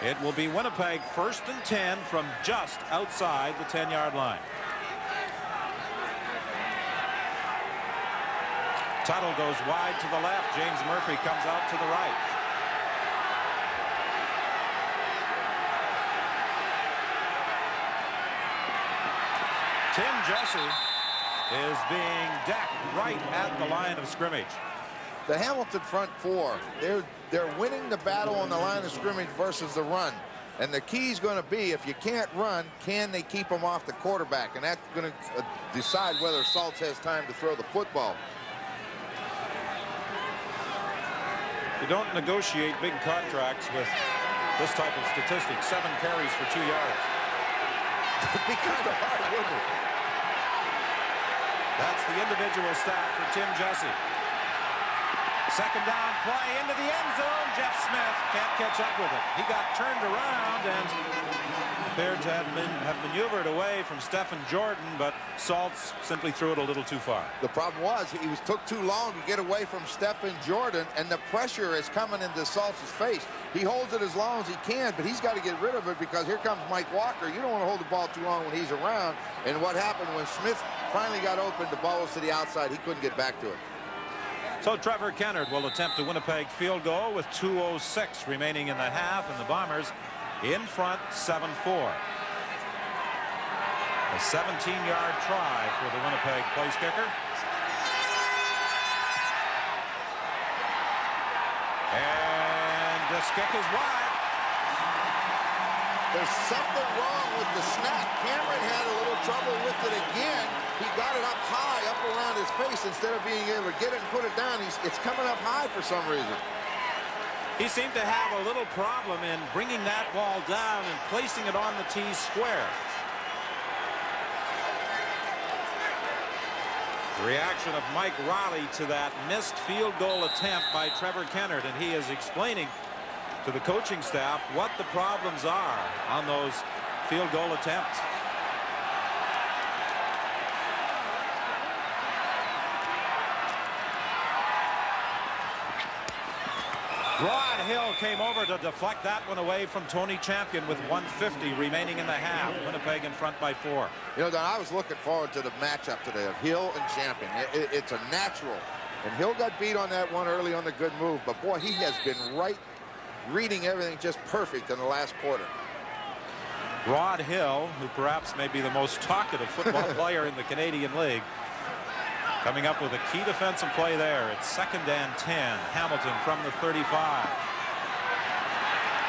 It will be Winnipeg 1st and 10 from just outside the 10-yard line. Tuttle goes wide to the left. James Murphy comes out to the right. Tim Jesse is being decked right at the line of scrimmage. The Hamilton front four, they're winning the battle on the line of scrimmage versus the run. And the key is going to be, if you can't run, can they keep them off the quarterback? And that's going to decide whether Saltz has time to throw the football. You don't negotiate big contracts with this type of statistic. 7 carries for 2 yards. It'd be kind of hard, wouldn't it? That's the individual stat for Tim Jesse. 2nd down play into the end zone. Jeff Smith can't catch up with it. He got turned around and appeared to have maneuvered away from Stephen Jordan, but Saltz simply threw it a little too far. The problem was he took too long to get away from Stephen Jordan, and the pressure is coming into Saltz's face. He holds it as long as he can, but he's got to get rid of it because here comes Mike Walker. You don't want to hold the ball too long when he's around. And what happened when Smith finally got open, the ball was to the outside. He couldn't get back to it. So Trevor Kennard will attempt a Winnipeg field goal with 2:06 remaining in the half, and the Bombers in front 7-4. A 17-yard try for the Winnipeg place kicker. And this kick is wide. There's something wrong with the snap. Cameron had a little trouble with it again. He got it up high, up around his face, instead of being able to get it and put it down. It's coming up high for some reason. He seemed to have a little problem in bringing that ball down and placing it on the T square. The reaction of Mike Riley to that missed field goal attempt by Trevor Kennard, and he is explaining to the coaching staff what the problems are on those field goal attempts. Rod Hill came over to deflect that one away from Tony Champion with 1:50 remaining in the half. Winnipeg in front by 4. You know, Don, I was looking forward to the matchup today of Hill and Champion. It's a natural. And Hill got beat on that one early on the good move. But, boy, he has been reading everything just perfect in the last quarter. Rod Hill, who perhaps may be the most talkative football player in the Canadian League, coming up with a key defensive play there. It's 2nd and 10. Hamilton from the 35.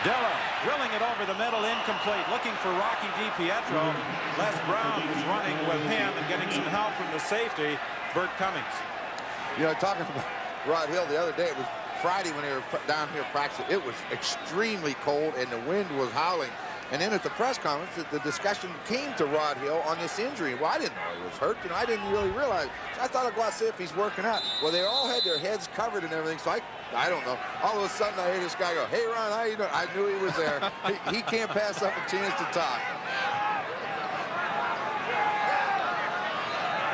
Dilla drilling it over the middle, incomplete. Looking for Rocky DiPietro. Les Brown was running with him and getting some help from the safety, Bert Cummings. You know, talking about Rod Hill the other day, it was Friday when they were down here practicing. It was extremely cold and the wind was howling. And then at the press conference, the discussion came to Rod Hill on this injury. Well, I didn't know he was hurt. You know, I didn't really realize. So I thought I'd go out and see if he's working out. Well, they all had their heads covered and everything. So I don't know. All of a sudden, I hear this guy go, "Hey, Ron, how you doing?" I knew he was there. he can't pass up a chance to talk.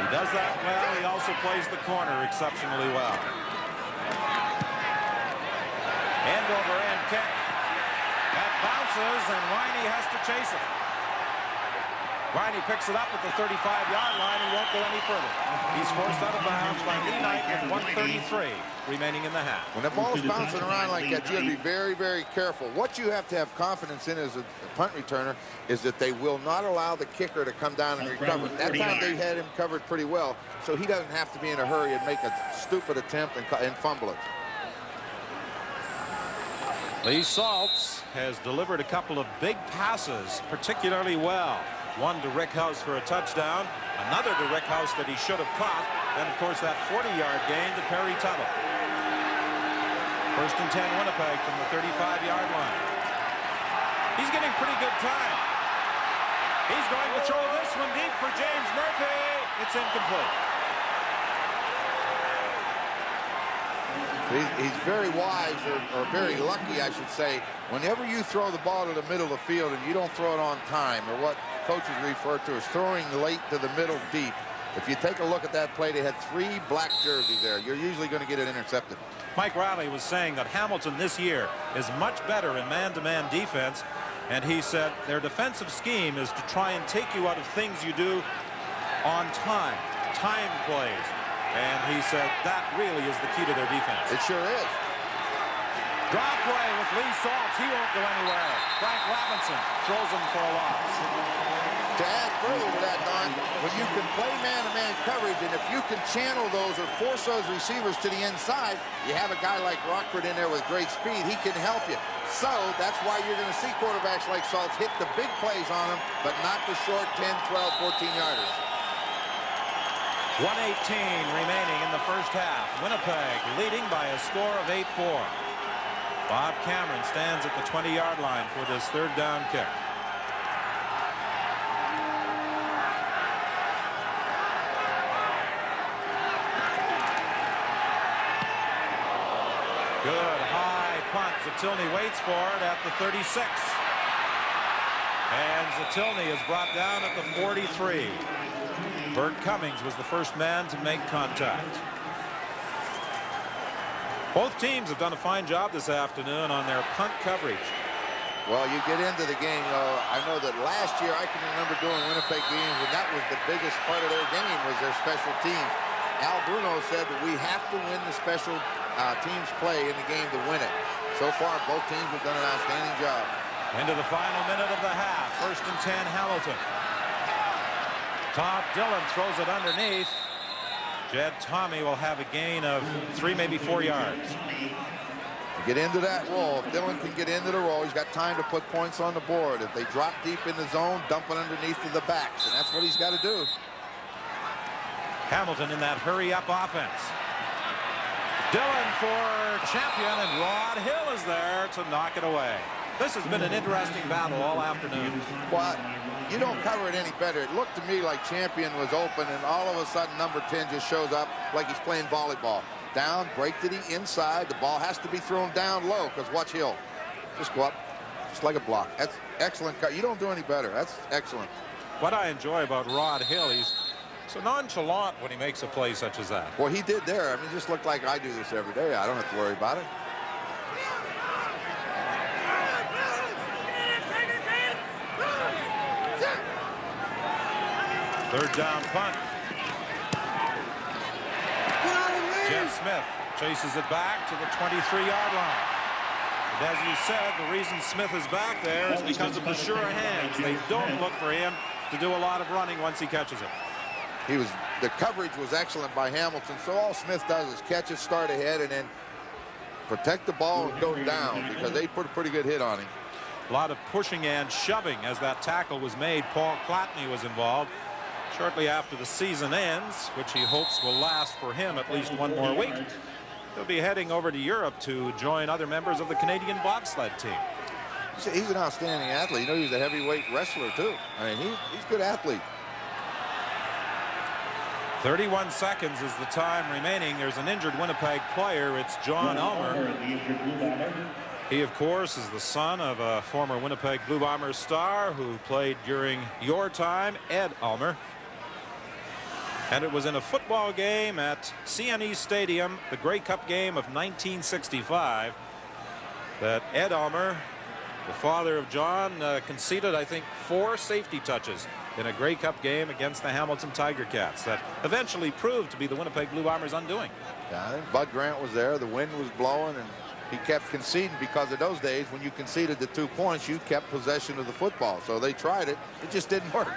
He does that well. He also plays the corner exceptionally well. End over end kick. That bounces, and Winey has to chase it. Winey picks it up at the 35-yard line and won't go any further. He's forced out of bounds by Lee Knight with 1:33 remaining in the half. When the ball's bouncing around like that, you got to be very, very careful. What you have to have confidence in as a punt returner is that they will not allow the kicker to come down and recover. That time they had him covered pretty well, so he doesn't have to be in a hurry and make a stupid attempt and fumble it. Lee Saltz has delivered a couple of big passes particularly well. One to Rick House for a touchdown. Another to Rick House that he should have caught. Then, of course, that 40-yard gain to Perry Tuttle. First and 10 Winnipeg from the 35-yard line. He's getting pretty good time. He's going to throw this one deep for James Murphy. It's incomplete. He's very wise, or very lucky, I should say. Whenever you throw the ball to the middle of the field and you don't throw it on time, or what coaches refer to as throwing late to the middle deep, if you take a look at that play, they had 3 black jerseys there. You're usually going to get it intercepted. Mike Riley was saying that Hamilton this year is much better in man-to-man defense, and he said their defensive scheme is to try and take you out of things you do on time plays. And he said that really is the key to their defense. It sure is. Drop play with Lee Saltz. He won't go anywhere. Frank Robinson throws him for a loss. To add further to that, Don, when you can play man-to-man coverage, and if you can channel those or force those receivers to the inside, you have a guy like Rockford in there with great speed. He can help you. So that's why you're going to see quarterbacks like Saltz hit the big plays on him, but not the short 10, 12, 14-yarders. 1:18 remaining in the first half. Winnipeg leading by a score of 8-4. Bob Cameron stands at the 20-yard line for this third down kick. Good high punt. Zatilny waits for it at the 36. And Zatilny is brought down at the 43. Bert Cummings was the first man to make contact. Both teams have done a fine job this afternoon on their punt coverage. Well, you get into the game, I know that last year I can remember doing Winnipeg games, and that was the biggest part of their game was their special teams. Al Bruno said that we have to win the special teams play in the game to win it. So far, both teams have done an outstanding job. Into the final minute of the half. First and 10, Hamilton. Todd Dillon throws it underneath. Jed Tommy will have a gain of 3, maybe 4 yards. Get into that roll. If Dillon can get into the roll, he's got time to put points on the board. If they drop deep in the zone, dump it underneath to the backs, and that's what he's got to do. Hamilton in that hurry-up offense. Dillon for champion, and Rod Hill is there to knock it away. This has been an interesting battle all afternoon. But you don't cover it any better. It looked to me like champion was open, and all of a sudden number 10 just shows up like he's playing volleyball. Down, break to the inside. The ball has to be thrown down low, because watch Hill. Just go up, just like a block. That's excellent. You don't do any better. That's excellent. What I enjoy about Rod Hill, he's so nonchalant when he makes a play such as that. Well, he did there. I mean, just looked like I do this every day. I don't have to worry about it. Third down punt. Jeff Smith chases it back to the 23-yard line. And as you said, the reason Smith is back there is because of the sure hands. They don't look for him to do a lot of running once he catches it. The coverage was excellent by Hamilton, so all Smith does is catch it, start ahead, and then protect the ball and go down, because they put a pretty good hit on him. A lot of pushing and shoving as that tackle was made. Paul Platney was involved. Shortly after the season ends, which he hopes will last for him at least 1 more week, he'll be heading over to Europe to join other members of the Canadian bobsled team. He's an outstanding athlete. You know, he's a heavyweight wrestler, too. I mean, he's a good athlete. 31 seconds is the time remaining. There's an injured Winnipeg player. It's John Ulmer. He, of course, is the son of a former Winnipeg Blue Bombers star who played during your time, Ed Ulmer. And it was in a football game at CNE Stadium, the Grey Cup game of 1965, that Ed Ulmer, the father of John, conceded, I think, 4 safety touches in a Grey Cup game against the Hamilton Tiger Cats that eventually proved to be the Winnipeg Blue Bombers' undoing. Yeah, I think Bud Grant was there. The wind was blowing, and he kept conceding, because of those days when you conceded the 2 points, you kept possession of the football. So they tried it. It just didn't work.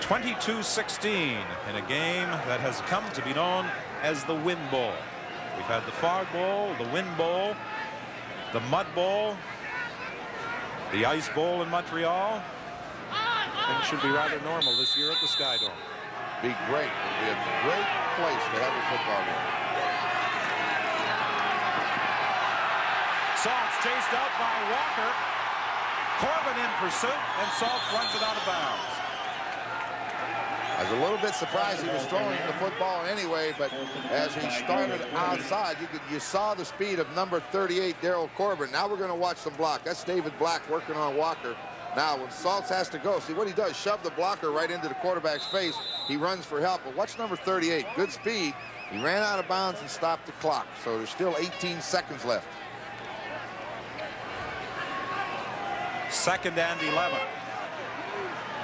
22-16 in a game that has come to be known as the Wind Bowl. We've had the Fog Bowl, the Wind Bowl. the Mud Bowl, the Ice Bowl in Montreal. Things should be rather normal this year at the Sky Dome. Be great. It'll be a great place to have a football game. Salt's chased out by Walker. Corbin in pursuit, and Saltz runs it out of bounds. I was a little bit surprised he was throwing the football anyway, but as he started outside, you saw the speed of number 38, Daryl Corbin. Now we're going to watch them block. That's David Black working on Walker. Now, when Saltz has to go, see what he does, shove the blocker right into the quarterback's face. He runs for help, but watch number 38, good speed. He ran out of bounds and stopped the clock, so there's still 18 seconds left. 2nd and 11.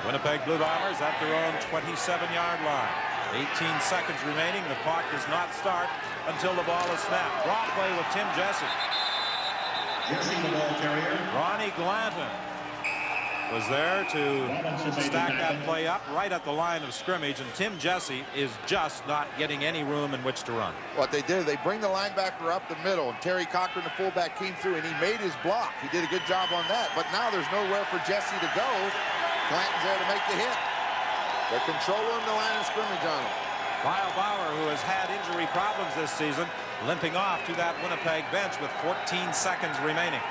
Winnipeg Blue Bombers at their own 27-yard line. 18 seconds remaining. The clock does not start until the ball is snapped. Draw play with Tim Jesse. Jesse, the ball carrier. Ronnie Glanton was there to stack that play up right at the line of scrimmage, and Tim Jesse is just not getting any room in which to run. What they did, they bring the linebacker up the middle, and Terry Cochran, the fullback, came through, and he made his block. He did a good job on that, but now there's nowhere for Jesse to go. Clanton's there to make the hit. They're controlling the line of scrimmage on him. Lyle Bauer, who has had injury problems this season, limping off to that Winnipeg bench with 14 seconds remaining.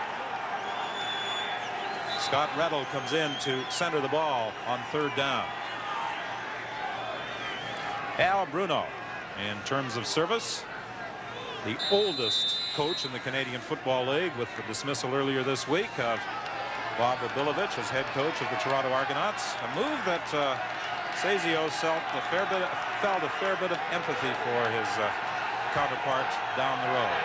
Scott Rettel comes in to center the ball on 3rd down. Al Bruno, in terms of service, the oldest coach in the Canadian Football League, with the dismissal earlier this week of Bob Obilovich as head coach of the Toronto Argonauts. A move that Sazio felt a fair bit of empathy for his counterpart down the road.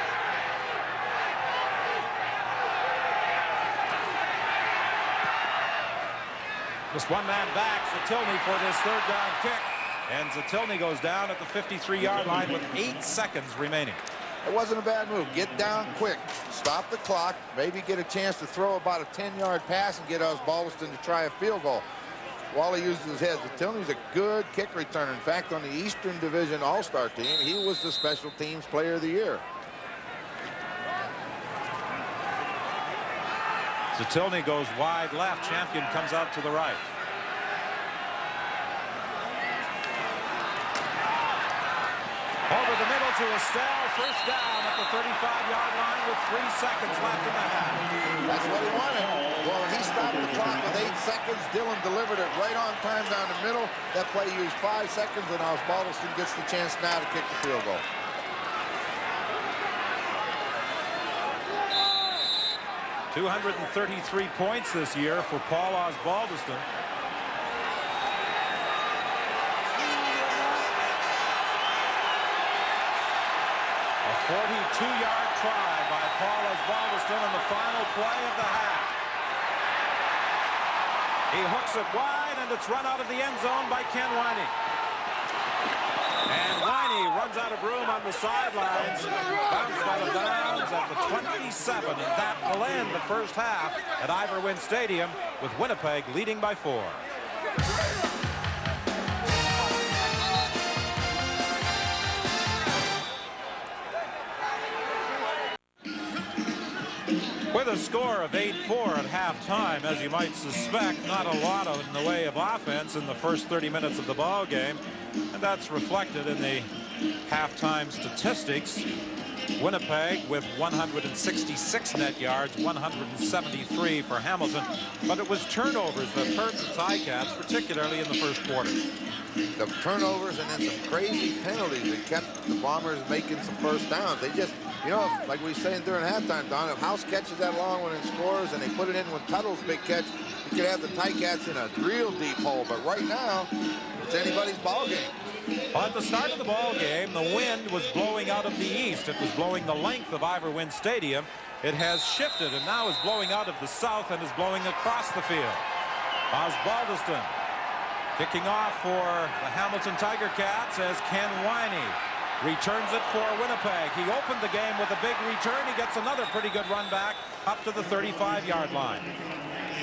Just one man back, Zatilny, for this 3rd down kick. And Zatilny goes down at the 53-yard line with 8 seconds remaining. It wasn't a bad move. Get down quick, stop the clock, maybe get a chance to throw about a 10-yard pass and get Osbaldiston to try a field goal. While he uses his head, Zatilny's a good kick returner. In fact, on the Eastern Division All-Star team, he was the Special Teams Player of the Year. Zatilny goes wide left. Champion comes out to the right. Over the middle to Estelle. 1st down at the 35-yard line with 3 seconds left in the half. That's what he wanted. Well, he stopped the clock with 8 seconds. Dillon delivered it right on time down the middle. That play used 5 seconds, and Osbaldiston gets the chance now to kick the field goal. $233 points this year for Paul Osbaldiston. A 42-yard try by Paul Osbaldiston on the final play of the half. He hooks it wide, and it's run out of the end zone by Ken Winey. And Winey runs out of room on the sidelines, bounced out of bounds at the 27, and that will end the first half at Ivor Wynne Stadium, with Winnipeg leading by 4. With a score of 8-4 at halftime, as you might suspect, not a lot in the way of offense in the first 30 minutes of the ball game, and that's reflected in the halftime statistics. Winnipeg with 166 net yards, 173 for Hamilton, but it was turnovers that hurt the Ticats, particularly in the first quarter. The turnovers and then some crazy penalties that kept the Bombers making some first downs. They just, you know, like we were saying during halftime, Don, if House catches that long one and scores and they put it in with Tuttle's big catch, you could have the Ticats in a real deep hole. But right now, it's anybody's ball game. Well, at the start of the ball game, the wind was blowing out of the east. It was blowing the length of Ivor Wynne Stadium. It has shifted and now is blowing out of the south and is blowing across the field. Osbaldiston kicking off for the Hamilton Tiger Cats as Ken Winey returns it for Winnipeg. He opened the game with a big return. He gets another pretty good run back up to the 35-yard line.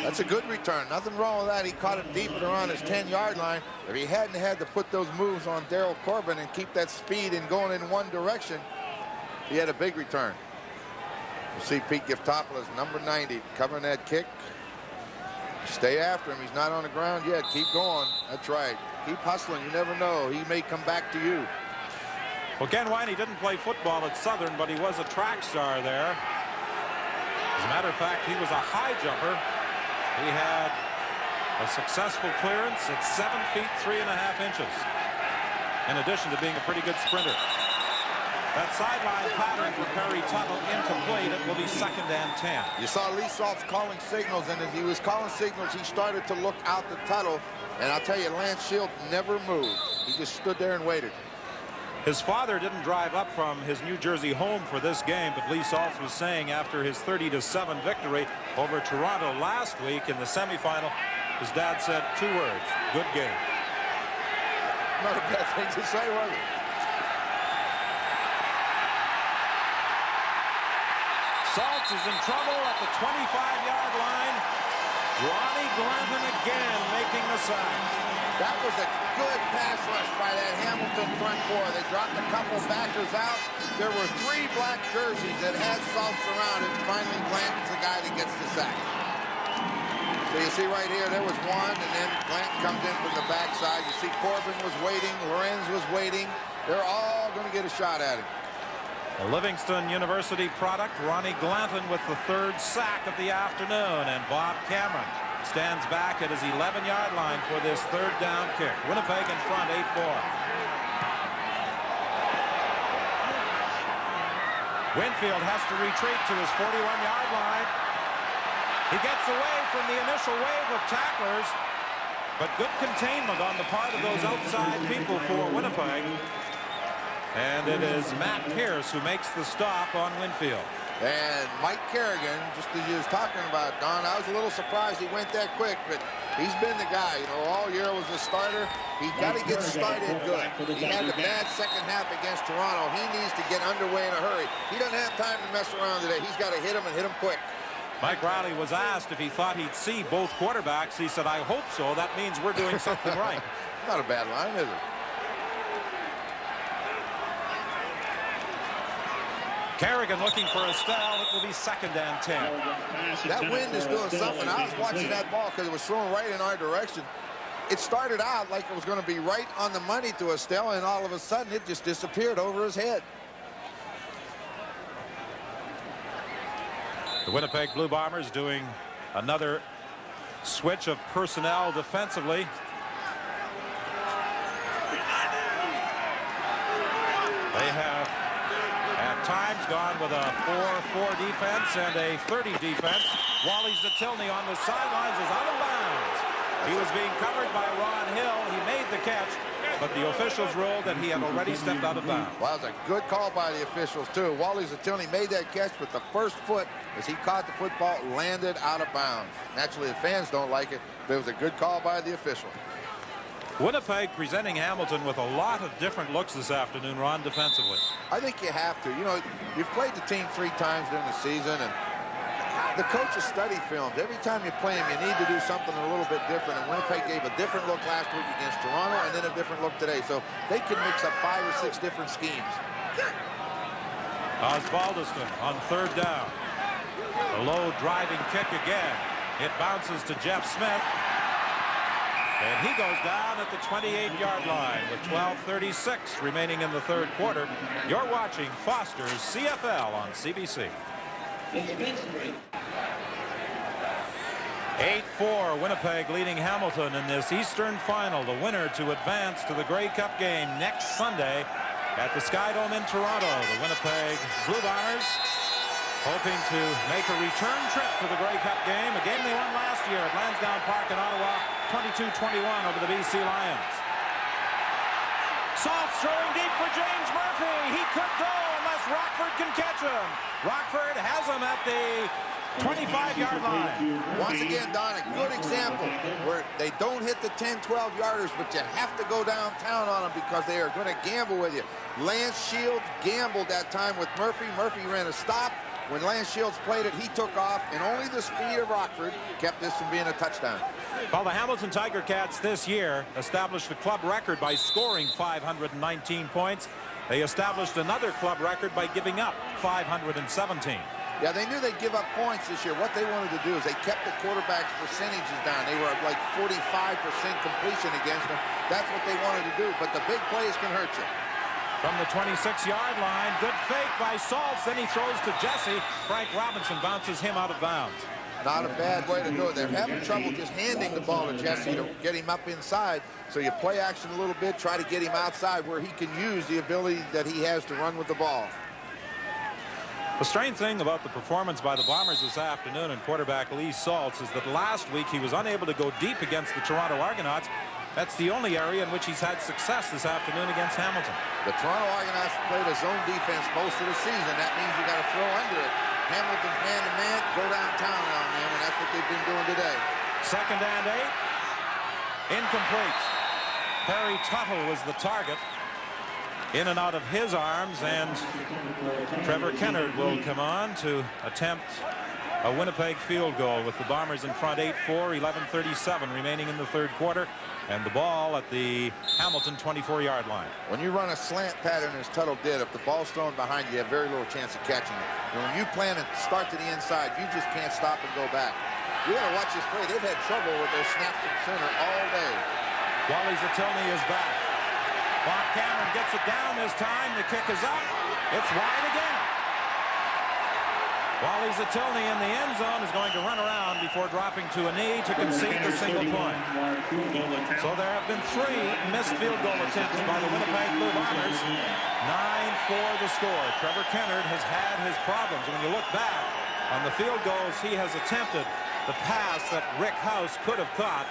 That's a good return. Nothing wrong with that. He caught it deep and around his 10-yard line. If he hadn't had to put those moves on Daryl Corbin and keep that speed and going in one direction, he had a big return. You see Pete Giftopoulos, number 90, covering that kick. Stay after him. He's not on the ground yet. Keep going. That's right. Keep hustling. You never know. He may come back to you. Well, Ken Winey didn't play football at Southern, but he was a track star there. As a matter of fact, he was a high jumper. He had a successful clearance at 7 feet 3.5 inches. In addition to being a pretty good sprinter. That sideline pattern for Perry Tuttle incomplete. It will be 2nd and 10. You saw Lee Saltz calling signals, and as he was calling signals, he started to look out to Tuttle. And I'll tell you, Lance Shield never moved. He just stood there and waited. His father didn't drive up from his New Jersey home for this game, but Lee Saltz was saying after his 30-7 victory over Toronto last week in the semifinal, his dad said 2 words: good game. Not a bad thing to say, was it? Saltz is in trouble at the 25-yard line. Ronnie Glanton again making the sack. That was a good pass rush by that Hamilton front four. They dropped a couple backers out. There were 3 black jerseys that had Saltz surrounded. Finally, Glanton's the guy that gets the sack. So you see right here, there was one, and then Glanton comes in from the backside. You see Corbin was waiting. Lorenz was waiting. They're all going to get a shot at him. A Livingston University product, Ronnie Glanton with the 3rd sack of the afternoon, and Bob Cameron stands back at his 11-yard line for this 3rd down kick. Winnipeg in front, 8-4. Winfield has to retreat to his 41-yard line. He gets away from the initial wave of tacklers, but good containment on the part of those outside people for Winnipeg. And it is Matt Pierce who makes the stop on Winfield. And Mike Kerrigan, just as you was talking about, Don, I was a little surprised he went that quick, but he's been the guy. You know, all year was a starter. He got to get started good. He had a bad second half against Toronto. He needs to get underway in a hurry. He doesn't have time to mess around today. He's got to hit him and hit him quick. Mike Riley was asked if he thought he'd see both quarterbacks. He said, I hope so. That means we're doing something right. Not a bad line, is it? Kerrigan looking for a style. It will be 2nd and 10. That wind is doing something. I was watching that ball because it was thrown right in our direction. It started out like it was going to be right on the money to Estelle, and all of a sudden it just disappeared over his head. The Winnipeg Blue Bombers doing another switch of personnel defensively. They have at times gone with a 4-4 defense and a 30 defense. Wally Zatilny on the sidelines is out of bounds. He was being covered by Ron Hill. He made the catch, but the officials ruled that he had already stepped out of bounds. Well, that was a good call by the officials, too. Wally Zatilny made that catch, but the first foot, as he caught the football, landed out of bounds. Naturally, the fans don't like it, but it was a good call by the official. Winnipeg presenting Hamilton with a lot of different looks this afternoon, Ron, defensively. I think you have to. You know, you've played the team 3 times during the season, and the coaches study films. Every time you play them, you need to do something a little bit different, and Winnipeg gave a different look last week against Toronto and then a different look today. So they can mix up 5 or 6 different schemes. Osbaldiston on 3rd down. A low driving kick again. It bounces to Jeff Smith. And he goes down at the 28-yard line with 12:36 remaining in the 3rd quarter. You're watching Foster's CFL on CBC. 8-4, Winnipeg leading Hamilton in this Eastern Final. The winner to advance to the Grey Cup game next Sunday at the Sky Dome in Toronto. The Winnipeg Blue Bombers hoping to make a return trip to the Grey Cup game, a game they won last year at Lansdowne Park in Ottawa, 22-21 over the BC Lions. Saltz throwing deep for James Murphy. He could go unless Rockford can catch him. Rockford has him at the 25-yard line. Once again, Don, a good example where they don't hit the 10, 12-yarders, but you have to go downtown on them because they are going to gamble with you. Lance Shields gambled that time with Murphy. Murphy ran a stop. When Lance Shields played it, he took off, and only the speed of Rockford kept this from being a touchdown. Well, the Hamilton Tiger Cats this year established a club record by scoring 519 points. They established another club record by giving up 517. Yeah, they knew they'd give up points this year. What they wanted to do is they kept the quarterback's percentages down. They were like 45% completion against them. That's what they wanted to do, but the big plays can hurt you. From the 26-yard line, good fake by Saltz. Then he throws to Jesse. Frank Robinson bounces him out of bounds. Not a bad way to do it. They're having trouble just handing the ball to Jesse to get him up inside. So you play action a little bit, try to get him outside where he can use the ability that he has to run with the ball. The strange thing about the performance by the Bombers this afternoon and quarterback Lee Saltz is that last week he was unable to go deep against the Toronto Argonauts. That's the only area in which he's had success this afternoon against Hamilton. The Toronto Argonauts played a zone defense most of the season. That means you got to throw under it. Hamilton's man-to-man, go downtown on them, and that's what they've been doing today. 2nd and 8. Incomplete. Perry Tuttle was the target. In and out of his arms, and Trevor Kennard will come on to attempt a Winnipeg field goal with the Bombers in front 8-4, 11:37 remaining in the third quarter, and the ball at the Hamilton 24-yard line. When you run a slant pattern as Tuttle did, if the ball's thrown behind you, you have very little chance of catching it. And when you plan to start to the inside, you just can't stop and go back. You got to watch this play. They've had trouble with their snaps from center all day. Wally Zatilny is back. Bob Cameron gets it down this time. The kick is up. It's wide again. Wally Zatilny in the end zone is going to run around before dropping to a knee to concede the single point. So there have been 3 missed field goal attempts by the Winnipeg Blue Bombers. 9-4 the score. Trevor Kennard has had his problems. When you look back on the field goals he has attempted, the pass that Rick House could have caught,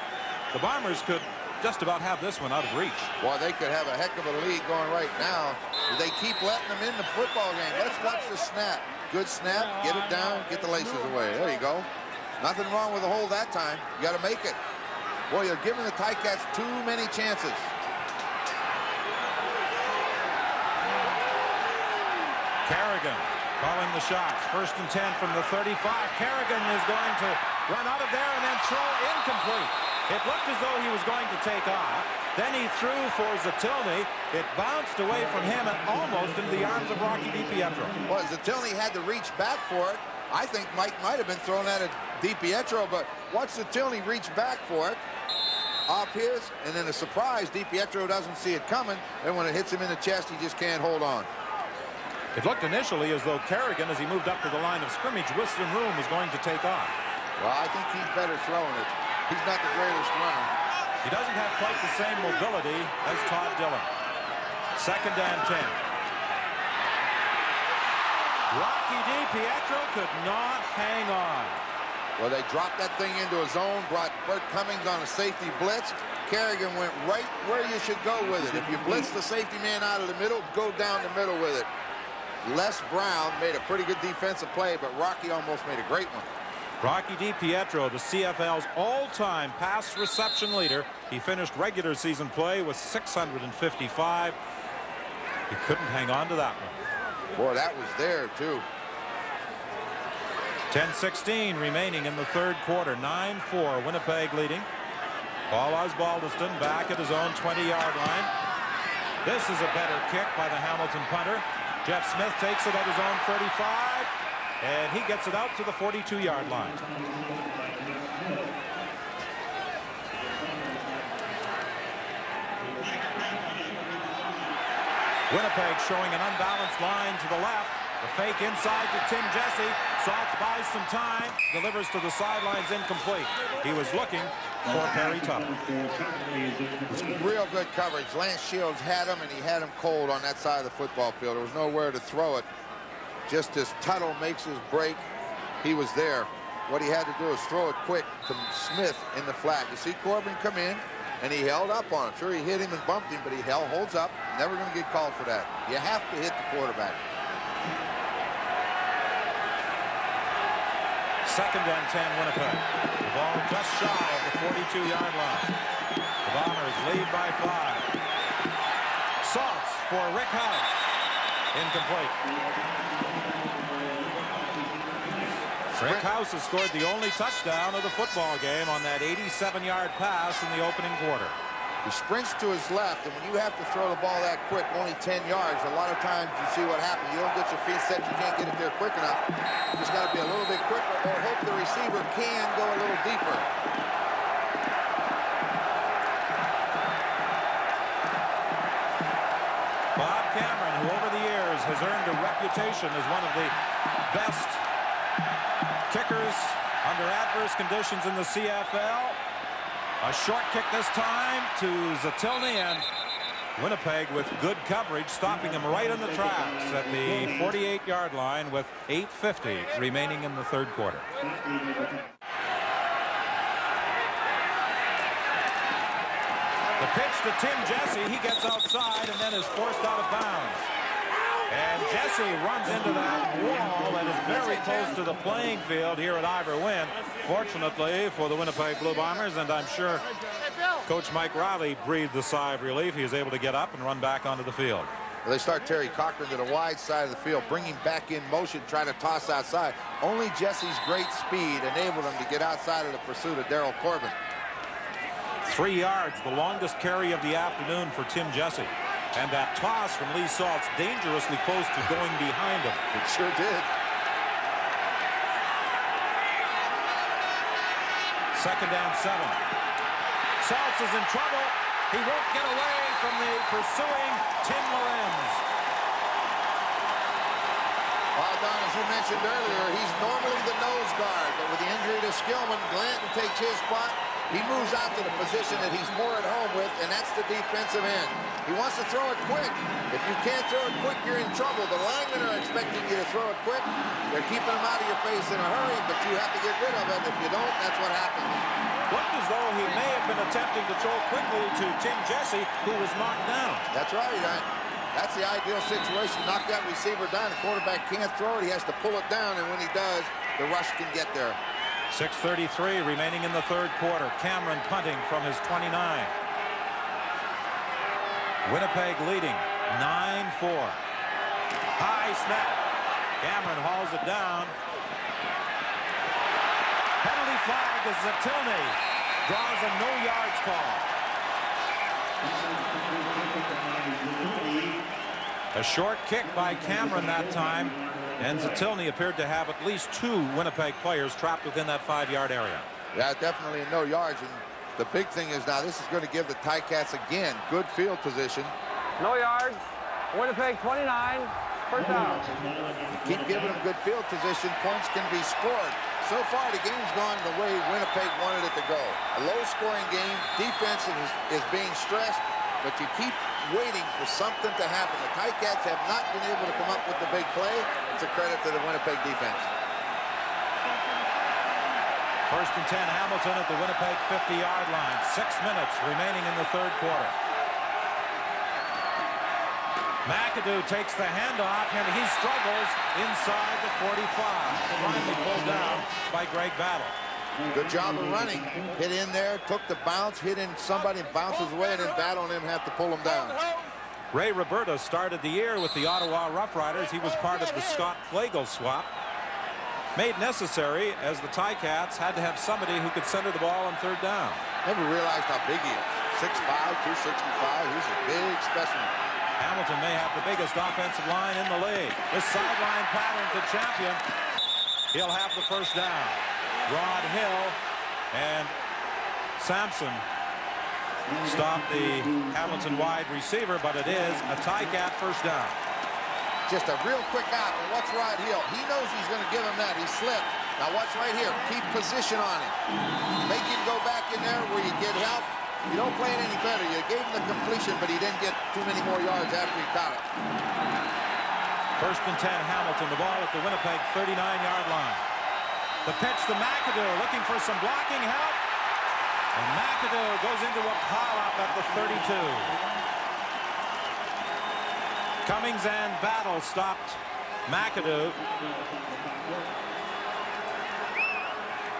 the Bombers could just about have this one out of reach. Well, they could have a heck of a lead going right now. They keep letting them in the football game. Let's watch the snap. Good snap, get it down, get the laces away. There you go. Nothing wrong with the hold that time. You got to make it. Boy, you're giving the Ticats too many chances. Kerrigan calling the shots. 1st and 10 from the 35. Kerrigan is going to run out of there and then throw incomplete. It looked as though he was going to take off. Then he threw for Zatilny. It bounced away from him and almost into the arms of Rocky DiPietro. Well, Zatilny had to reach back for it. I think Mike might have been thrown at a DiPietro, but watch Zatilny reach back for it. Off his, and then a surprise, DiPietro doesn't see it coming, and when it hits him in the chest, he just can't hold on. It looked initially as though Kerrigan, as he moved up to the line of scrimmage, with some room, was going to take off. Well, I think he's better throwing it. He's not the greatest runner. He doesn't have quite the same mobility as Todd Dillon. 2nd and 10. Rocky DiPietro could not hang on. Well, they dropped that thing into a zone, brought Bert Cummings on a safety blitz. Kerrigan went right where you should go with it. If you blitz the safety man out of the middle, go down the middle with it. Les Brown made a pretty good defensive play, but Rocky almost made a great one. Rocky DiPietro, the CFL's all-time pass reception leader. He finished regular season play with 655. He couldn't hang on to that one. Boy, that was there, too. 10:16 remaining in the third quarter. 9-4, Winnipeg leading. Paul Osbaldiston back at his own 20-yard line. This is a better kick by the Hamilton punter. Jeff Smith takes it at his own 35. And he gets it out to the 42-yard line. Winnipeg showing an unbalanced line to the left. The fake inside to Tim Jesse. Saltz buys some time. Delivers to the sidelines incomplete. He was looking for Perry Tuttle. Real good coverage. Lance Shields had him, and he had him cold on that side of the football field. There was nowhere to throw it. Just as Tuttle makes his break, he was there. What he had to do is throw it quick to Smith in the flat. You see Corbin come in, and he held up on him. Sure, he hit him and bumped him, but he holds up. Never going to get called for that. You have to hit the quarterback. 2nd and 10, Winnipeg. The ball just shy of the 42-yard line. The Bombers lead by 5. Saltz for Rick House. Incomplete. Rick House has scored the only touchdown of the football game on that 87-yard pass in the opening quarter. He sprints to his left, and when you have to throw the ball that quick, only 10 yards, a lot of times you see what happens. You don't get your feet set, you can't get it there quick enough. You just got to be a little bit quicker or hope the receiver can go a little deeper. Bob Cameron, who over the years has earned a reputation as one of the best kickers under adverse conditions in the CFL. A short kick this time to Zatilny, and Winnipeg with good coverage, stopping him right in the tracks at the 48-yard line with 8:50 remaining in the third quarter. The pitch to Tim Jesse. He gets outside and then is forced out of bounds. And Jesse runs into that wall that is very close to the playing field here at Ivor Wynne. Fortunately for the Winnipeg Blue Bombers, and I'm sure Coach Mike Riley breathed a sigh of relief. He was able to get up and run back onto the field. Well, they start Terry Cochran to the wide side of the field, bring him back in motion, try to toss outside. Only Jesse's great speed enabled him to get outside of the pursuit of Daryl Corbin. 3 yards, the longest carry of the afternoon for Tim Jesse. And that toss from Lee Salt's dangerously close to going behind him. It sure did. Second and 7. Saltz is in trouble. He won't get away from the pursuing Tim Lorenz. Well, Don, as you mentioned earlier, he's normally the nose guard, but with the injury to Skillman, Glanton takes his spot. He moves out to the position that he's more at home with, and that's the defensive end. He wants to throw it quick. If you can't throw it quick, you're in trouble. The linemen are expecting you to throw it quick. They're keeping him out of your face in a hurry, but you have to get rid of it. If you don't, that's what happens. Looked as though he may have been attempting to throw quickly to Tim Jesse, who was knocked down. That's right. That's the ideal situation. Knock that receiver down. The quarterback can't throw it. He has to pull it down, and when he does, the rush can get there. 6:33 remaining in the third quarter. Cameron punting from his 29. Winnipeg leading 9-4. High snap. Cameron hauls it down. Penalty flag as Zatilny draws a no yards call. A short kick by Cameron that time. And Zatilny appeared to have at least 2 Winnipeg players trapped within that 5-yard area. Yeah, definitely no yards. And the big thing is now this is going to give the Ticats again good field position. No yards. Winnipeg 29. First down. Keep giving them good field position. Points can be scored. So far, the game's gone the way Winnipeg wanted it to go. A low-scoring game. Defense is being stressed, but you keep waiting for something to happen. The Ticats have not been able to come up with the big play. It's a credit to the Winnipeg defense. First and 10, Hamilton at the Winnipeg 50-yard line. 6 minutes remaining in the third quarter. McAdoo takes the handoff, and he struggles inside the 45. Finally pulled down by Greg Battle. Good job of running. Hit in there, took the bounce, hit in somebody, bounces away, and then Battle and him have to pull him down. Ray Roberta started the year with the Ottawa Roughriders. He was part of the Scott Flagel swap. Made necessary as the Ticats had to have somebody who could center the ball on third down. Never realized how big he is. 6'5", 265. He's a big specimen. Hamilton may have the biggest offensive line in the league. This sideline pattern to Champion. He'll have the first down. Rod Hill and Sampson stop the Hamilton wide receiver, but it is a Ticat first down. Just a real quick out. And what's Rod Hill? He knows he's going to give him that. He slipped. Now watch right here. Keep position on him. Make him go back in there where you get help. You don't play it any better. You gave him the completion, but he didn't get too many more yards after he caught it. First and 10, Hamilton. The ball at the Winnipeg 39-yard line. The pitch to McAdoo, looking for some blocking help. And McAdoo goes into a pile-up at the 32. Cummings and Battle stopped McAdoo.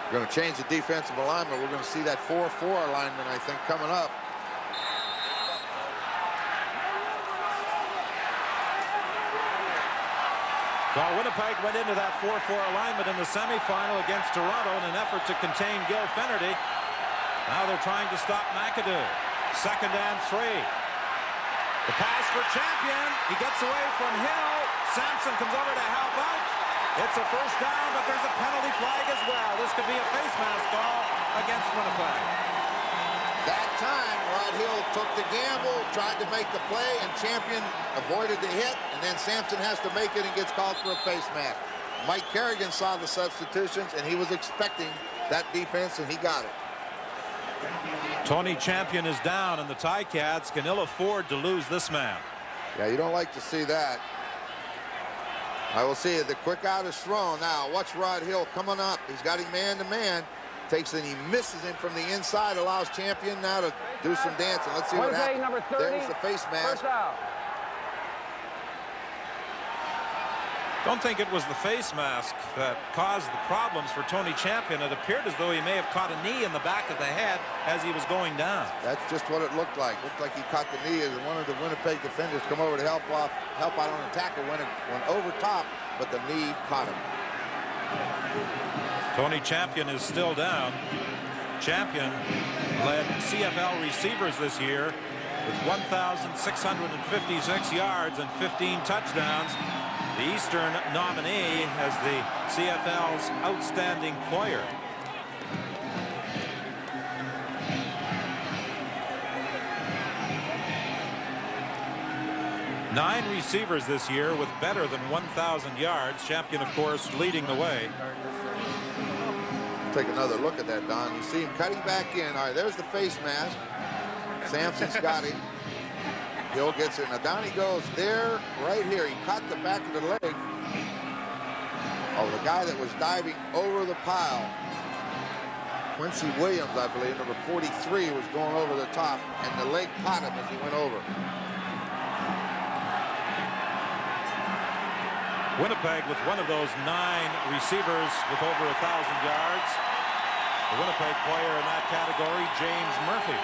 We're going to change the defensive alignment. We're going to see that 4-4 alignment, I think, coming up. Well, Winnipeg went into that 4-4 alignment in the semifinal against Toronto in an effort to contain Gil Finnerty. Now they're trying to stop McAdoo. 2nd and 3. The pass for Champion. He gets away from Hill. Sampson comes over to help out. It's a first down, but there's a penalty flag as well. This could be a face mask call against Winnipeg. That time, Rod Hill took the gamble, tried to make the play, and Champion avoided the hit, and then Sampson has to make it and gets called for a face mask. Mike Kerrigan saw the substitutions, and he was expecting that defense, and he got it. Tony Champion is down, and the Ticats can ill afford to lose this man. Yeah, you don't like to see that. I will see it. The quick out is thrown. Now, watch Rod Hill coming up. He's got him man-to-man. Takes it, he misses him from the inside, allows Champion now to do some dancing. Let's see what happens. Number 30, there's the face mask. Don't think it was the face mask that caused the problems for Tony Champion. It appeared as though he may have caught a knee in the back of the head as he was going down. That's just what it looked like. Looked like he caught the knee as one of the Winnipeg defenders come over to help out on a tackle. Went over top, but the knee caught him. Tony Champion is still down. Champion led CFL receivers this year with 1,656 yards and 15 touchdowns. The Eastern nominee as the CFL's outstanding player. Nine receivers this year with better than 1,000 yards. Champion, of course, leading the way. Take another look at that, Don. You see him cutting back in. All right, there's the face mask. Sampson's got him. Hill gets it. Now down he goes there, right here. He caught the back of the leg of the guy that was diving over the pile. Quincy Williams, I believe, number 43, was going over the top, and the leg caught him as he went over. Winnipeg with one of those 9 receivers with over 1,000 yards. The Winnipeg player in that category, James Murphy.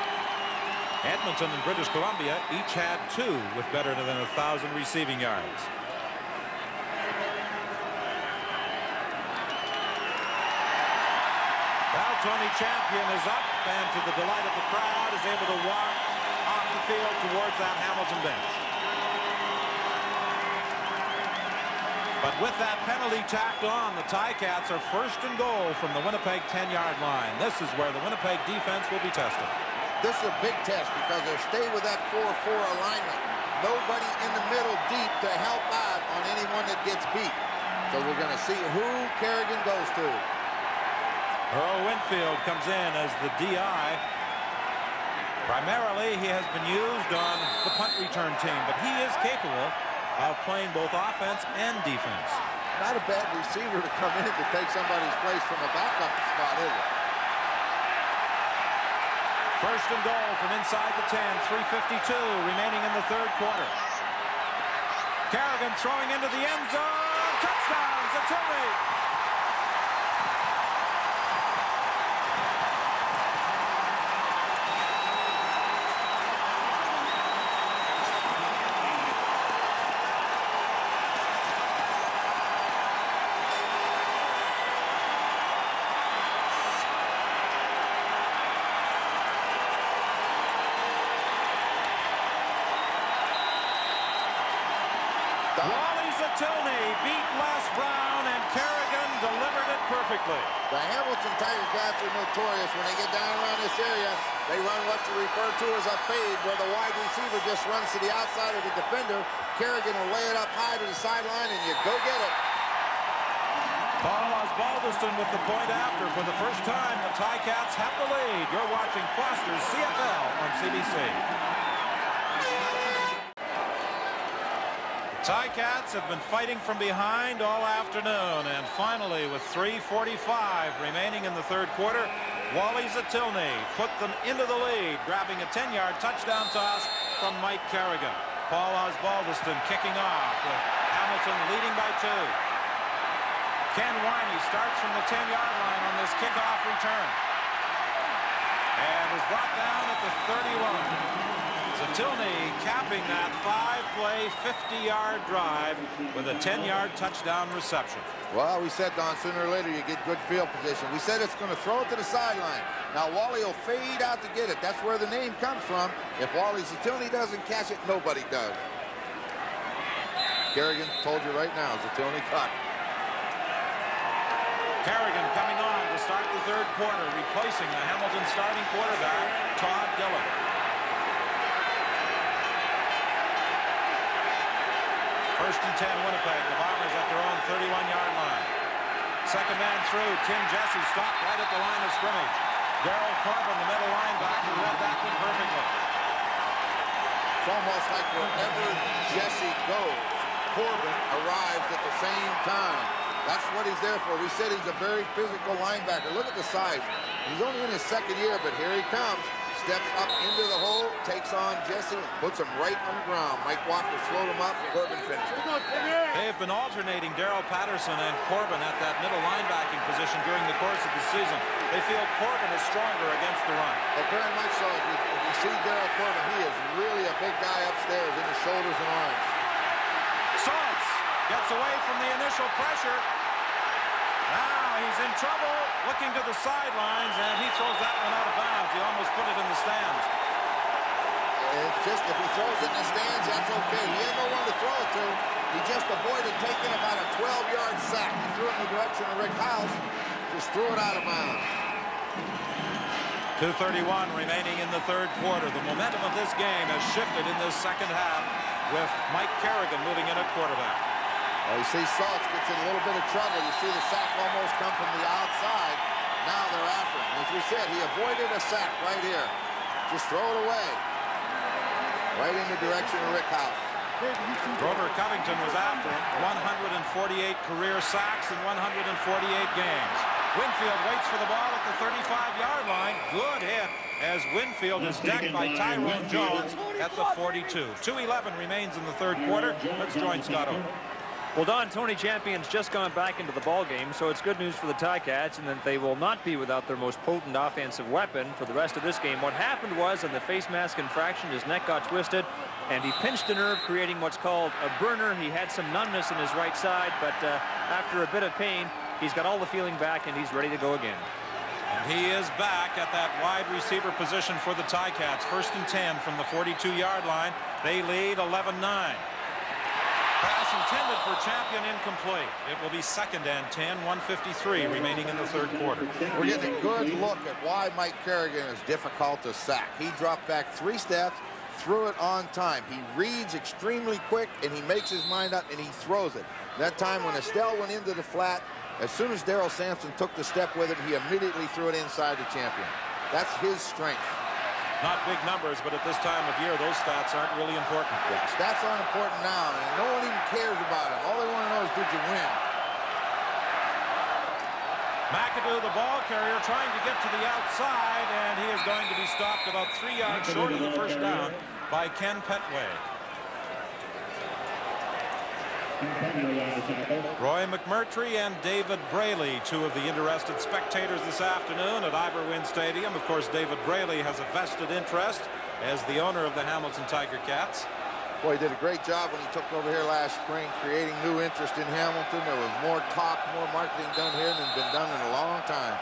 Edmonton and British Columbia each had 2 with better than 1,000 receiving yards. Now Tony Champion is up, and to the delight of the crowd is able to walk off the field towards that Hamilton bench. But with that penalty tacked on, the Ticats are first and goal from the Winnipeg 10-yard line. This is where the Winnipeg defense will be tested. This is a big test because they'll stay with that 4-4 alignment. Nobody in the middle deep to help out on anyone that gets beat. So we're going to see who Kerrigan goes to. Earl Winfield comes in as the DI. Primarily, he has been used on the punt return team, but he is capable of playing both offense and defense. Not a bad receiver to come in to take somebody's place from a backup spot, is it? First and goal from inside the 10, 3:52 remaining in the third quarter. Kerrigan throwing into the end zone. Touchdown, Zatilli. Beat Les Brown, and Kerrigan delivered it perfectly. The Hamilton Tiger Cats are notorious when they get down around this area. They run what's referred to as a fade, where the wide receiver just runs to the outside of the defender. Kerrigan will lay it up high to the sideline, and you go get it. Paul Osbaldiston with the point after. For the first time, the Ticats have the lead. You're watching Foster's CFL on CBC. Ticats have been fighting from behind all afternoon, and finally, with 3:45 remaining in the third quarter, Wally Zatilny put them into the lead, grabbing a 10-yard touchdown toss from Mike Kerrigan. Paul Osbaldiston kicking off with Hamilton leading by 2. Ken Winey starts from the 10-yard line on this kickoff return and is brought down at the 31. Zatilny capping that 5-play, 50-yard drive with a 10-yard touchdown reception. Well, we said, Don, sooner or later you get good field position. We said it's going to throw it to the sideline. Now, Wally will fade out to get it. That's where the name comes from. If Wally Zatilny doesn't catch it, nobody does. Kerrigan told you right now, Zatilny caught it. Kerrigan coming on to start the third quarter, replacing the Hamilton starting quarterback, Todd Dillon. First and 10, Winnipeg. The Bombers at their own 31-yard line. Second man through. Tim Jesse stopped right at the line of scrimmage. Darryl Corbin, the middle linebacker, read that one perfectly. It's almost like wherever Jesse goes, Corbin arrives at the same time. That's what he's there for. We said he's a very physical linebacker. Look at the size. He's only in his second year, but here he comes. Steps up into the hole, takes on Jesse, and puts him right on the ground. Mike Walker slowed him up, Corbin finished. They have been alternating Darrell Patterson and Corbin at that middle linebacking position during the course of the season. They feel Corbin is stronger against the run. Well, very much so. If you see Darryl Corbin, he is really a big guy upstairs in his shoulders and arms. Saltz gets away from the initial pressure. Now he's in trouble, looking to the sidelines, and he throws that one out of bounds. He almost put it in the stands. It's just, if he throws it in the stands, that's okay. He had no one to throw it to. He just avoided taking about a 12-yard sack. He threw it in the direction of Rick House, just threw it out of bounds. 2:31 remaining in the third quarter. The momentum of this game has shifted in this second half with Mike Kerrigan moving in at quarterback. Well, you see Saltz gets in a little bit of trouble. You see the sack almost come from the outside. Now they're after him. As we said, he avoided a sack right here. Just throw it away. Right in the direction of Rick House. Grover Covington was after him. 148 career sacks in 148 games. Winfield waits for the ball at the 35-yard line. Good hit as Winfield is decked by Tyrone Jones at the 42. 2:11 remains in the third quarter. Let's join Scott Oak. Well, Don, Tony Champion's just gone back into the ball game, so it's good news for the Ticats, and that they will not be without their most potent offensive weapon for the rest of this game. What happened was, in the face mask infraction, his neck got twisted, and he pinched a nerve, creating what's called a burner. He had some numbness in his right side, but after a bit of pain, he's got all the feeling back, and he's ready to go again. And he is back at that wide receiver position for the Ticats. First and 10 from the 42-yard line. They lead 11-9. Pass intended for Champion, incomplete. It will be second and 10, 1:53 remaining in the third quarter. We're getting a good look at why Mike Kerrigan is difficult to sack. He dropped back 3 steps, threw it on time. He reads extremely quick, and he makes his mind up, and he throws it. That time when Estelle went into the flat, as soon as Darrell Sampson took the step with him, he immediately threw it inside the Champion. That's his strength. Not big numbers, but at this time of year, those stats aren't really important. Yeah, stats aren't important now, and no one even cares about them. All they want to know is, did you win? McAdoo, the ball carrier, trying to get to the outside, and he is going to be stopped about 3 yards short of the first down by Ken Petway. Roy McMurtry and David Braley, 2 of the interested spectators this afternoon at Ivor Wynne Stadium. Of course, David Braley has a vested interest as the owner of the Hamilton Tiger Cats. Boy, he did a great job when he took over here last spring, creating new interest in Hamilton. There was more talk, more marketing done here than been done in a long time.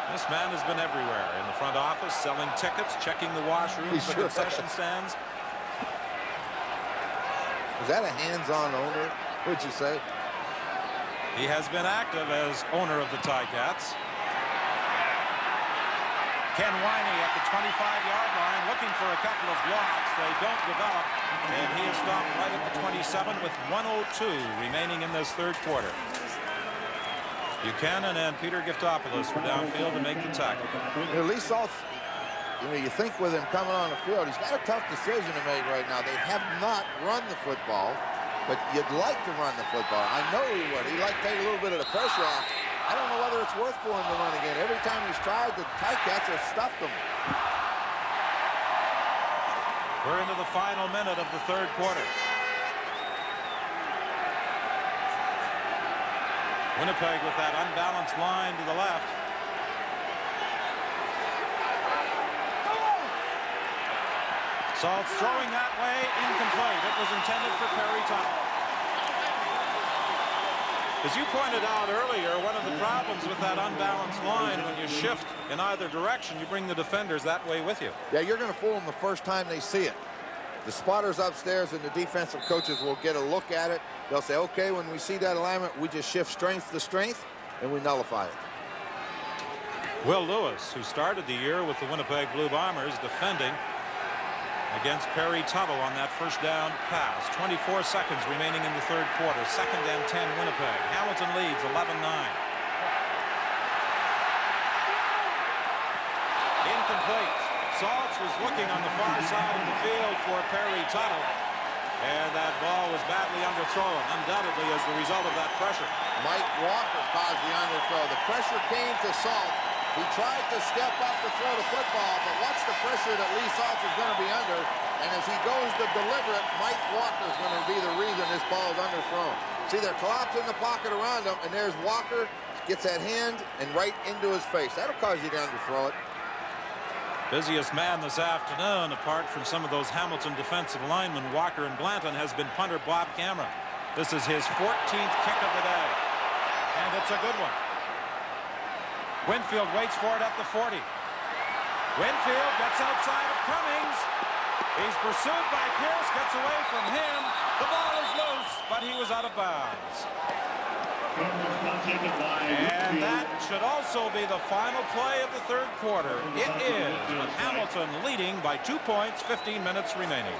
This man has been everywhere, in the front office, selling tickets, checking the washrooms, the concession stands. Is that a hands-on owner, would you say? He has been active as owner of the Ticats. Ken Winey at the 25-yard line looking for a couple of blocks. They don't develop, and he is stopped right at the 27 with 1:02 remaining in this third quarter. Buchanan and Peter Giftopoulos were downfield to make the tackle. At least you think with him coming on the field, he's got a tough decision to make right now. They have not run the football, but you'd like to run the football. I know he would. He'd like to take a little bit of the pressure off. I don't know whether it's worth for him to run again. Every time he's tried, the Ticats have stuffed him. We're into the final minute of the third quarter. Winnipeg with that unbalanced line to the left. Salt's throwing that way, incomplete. It was intended for Perry Tuttle. As you pointed out earlier, one of the problems with that unbalanced line, when you shift in either direction, you bring the defenders that way with you. Yeah, you're going to fool them the first time they see it. The spotters upstairs and the defensive coaches will get a look at it. They'll say, okay, when we see that alignment, we just shift strength to strength, and we nullify it. Will Lewis, who started the year with the Winnipeg Blue Bombers, defending against Perry Tuttle on that first down pass. 24 seconds remaining in the third quarter. 2nd and 10 Winnipeg. Hamilton leads 11-9. Incomplete. Saltz was looking on the far side of the field for Perry Tuttle. And that ball was badly underthrown, undoubtedly as the result of that pressure. Mike Walker caused the underthrow. The pressure came to Saltz. He tried to step up to throw the football, but watch the pressure that Lee Saltz is going to be under. And as he goes to deliver it, Mike Walker is going to be the reason this ball is underthrown. See, they're collapsing the pocket around him, and there's Walker, gets that hand and right into his face. That'll cause you to underthrow it. Busiest man this afternoon, apart from some of those Hamilton defensive linemen, Walker and Blanton, has been punter Bob Cameron. This is his 14th kick of the day, and it's a good one. Winfield waits for it at the 40. Winfield gets outside of Cummings. He's pursued by Pierce, gets away from him. The ball is loose, but he was out of bounds. And that should also be the final play of the third quarter. It is, with Hamilton leading by 2 points, 15 minutes remaining.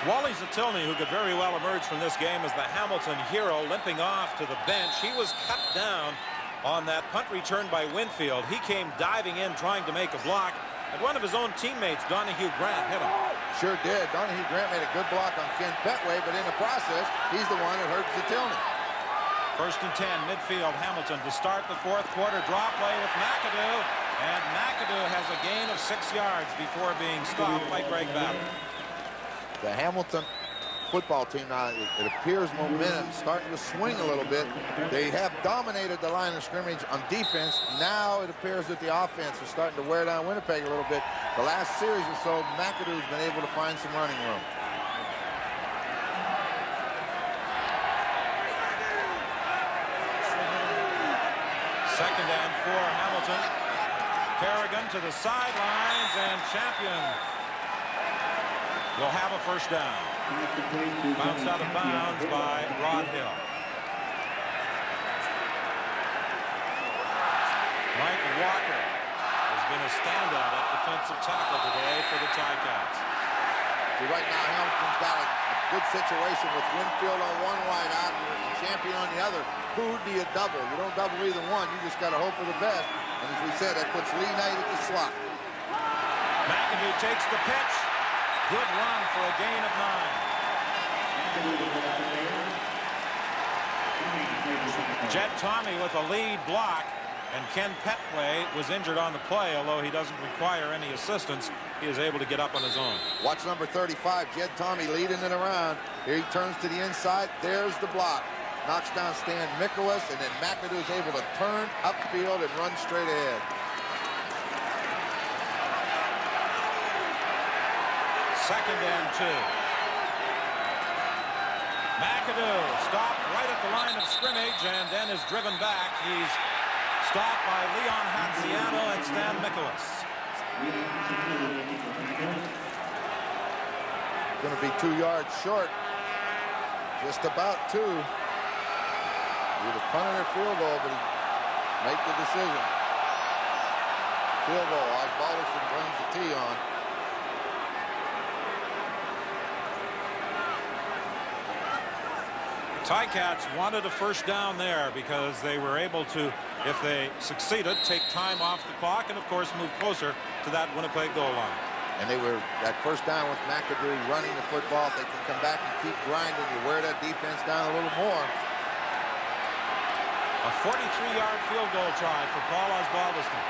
Wally Zatilny, who could very well emerge from this game as the Hamilton hero, limping off to the bench. He was cut down on that punt return by Winfield. He came diving in, trying to make a block, and one of his own teammates, Donahue Grant, hit him. Sure did. Donahue Grant made a good block on Ken Petway, but in the process, he's the one that hurt Zatilny. 1st and 10, midfield, Hamilton to start the fourth quarter. Draw play with McAdoo, and McAdoo has a gain of 6 yards before being stopped by Greg Battle. The Hamilton football team now, it appears momentum starting to swing a little bit. They have dominated the line of scrimmage on defense. Now it appears that the offense is starting to wear down Winnipeg a little bit. The last series or so, McAdoo's been able to find some running room. Second and 4, Hamilton. Kerrigan to the sidelines, and Champion will have a first down. Bounced out of bounds by Rod Hill. Mike Walker has been a standout at defensive tackle today for the Ticats. See, right now Hamilton's got a good situation with Winfield on one wide out and Champion on the other. Who do you double? You don't double either one. You just got to hope for the best. And as we said, that puts Lee Knight at the slot. McAdoo takes the pitch. Good run for a gain of 9. Jed Tommy with a lead block, and Ken Petway was injured on the play, although he doesn't require any assistance. He is able to get up on his own. Watch number 35, Jed Tommy leading it around. Here he turns to the inside. There's the block. Knocks down Stan Mikolas, and then McAdoo is able to turn upfield and run straight ahead. Second and 2. McAdoo stopped right at the line of scrimmage and then is driven back. He's stopped by Leon Hatziano and Stan Mikolas. Going to be 2 yards short. Just about 2. Either punted or field goal, but he make the decision. Field goal. Osbaldiston brings the tee on. Ticats wanted a first down there because they were able to, if they succeeded, take time off the clock and, of course, move closer to that Winnipeg goal line. And they were that first down with McAdoo running the football. If they can come back and keep grinding, you wear that defense down a little more. A 43-yard field goal try for Paul Osbaldiston.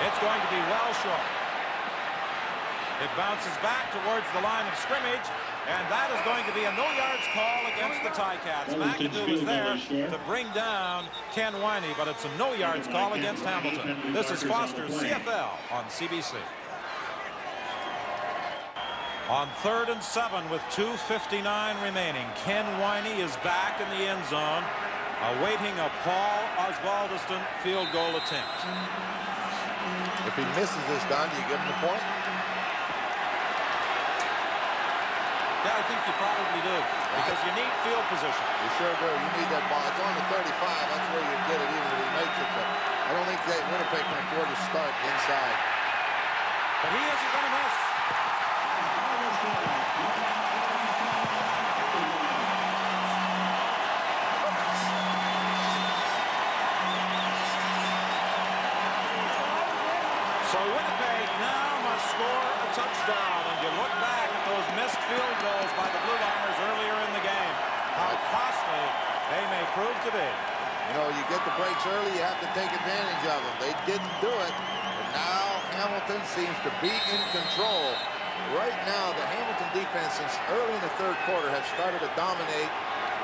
It's going to be well short. It bounces back towards the line of scrimmage, And that is going to be a no-yards call against the Ticats. McAdoo was there to bring down Ken Winey, but it's a no-yards call against Hamilton. This is Foster's CFL on CBC. On 3rd and 7 with 2:59 remaining, Ken Winey is back in the end zone, awaiting a Paul Osbaldiston field goal attempt. If he misses this, Don, do you give him the point? Yeah, I think you probably do, because you need field position. You sure do. You need that ball. It's on the 35. That's where you get it, even if he makes it. But I don't think that Winnipeg can afford to start inside. But he isn't going to miss. So Winnipeg now must score a touchdown, and you look back at those missed field goals by the Blue Bombers earlier in the game. How costly they may prove to be. You know, you get the breaks early, you have to take advantage of them. They didn't do it, but now Hamilton seems to be in control. Right now, the Hamilton defense, since early in the 3rd quarter, has started to dominate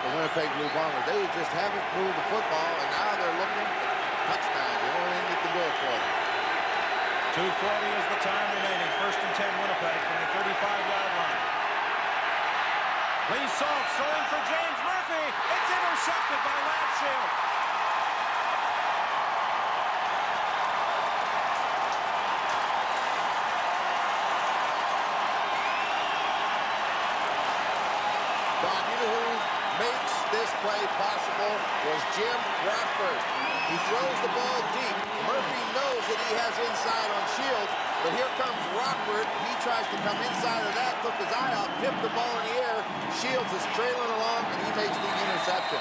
the Winnipeg Blue Bombers. They just haven't moved the football, and now they're looking touchdown. The only thing that can do it for them. 2:40 is the time remaining. 1st and 10 Winnipeg from the 35-yard line. Lee Salt throwing for James Murphy. It's intercepted by Lance Shields. Don, you know who makes this play possible was Jim Rockford. He throws the ball deep. Murphy knows that he has inside on Shields, but here comes Rockford. He tries to come inside of that, took his eye out, tipped the ball in the air. Shields is trailing along, and he makes the interception.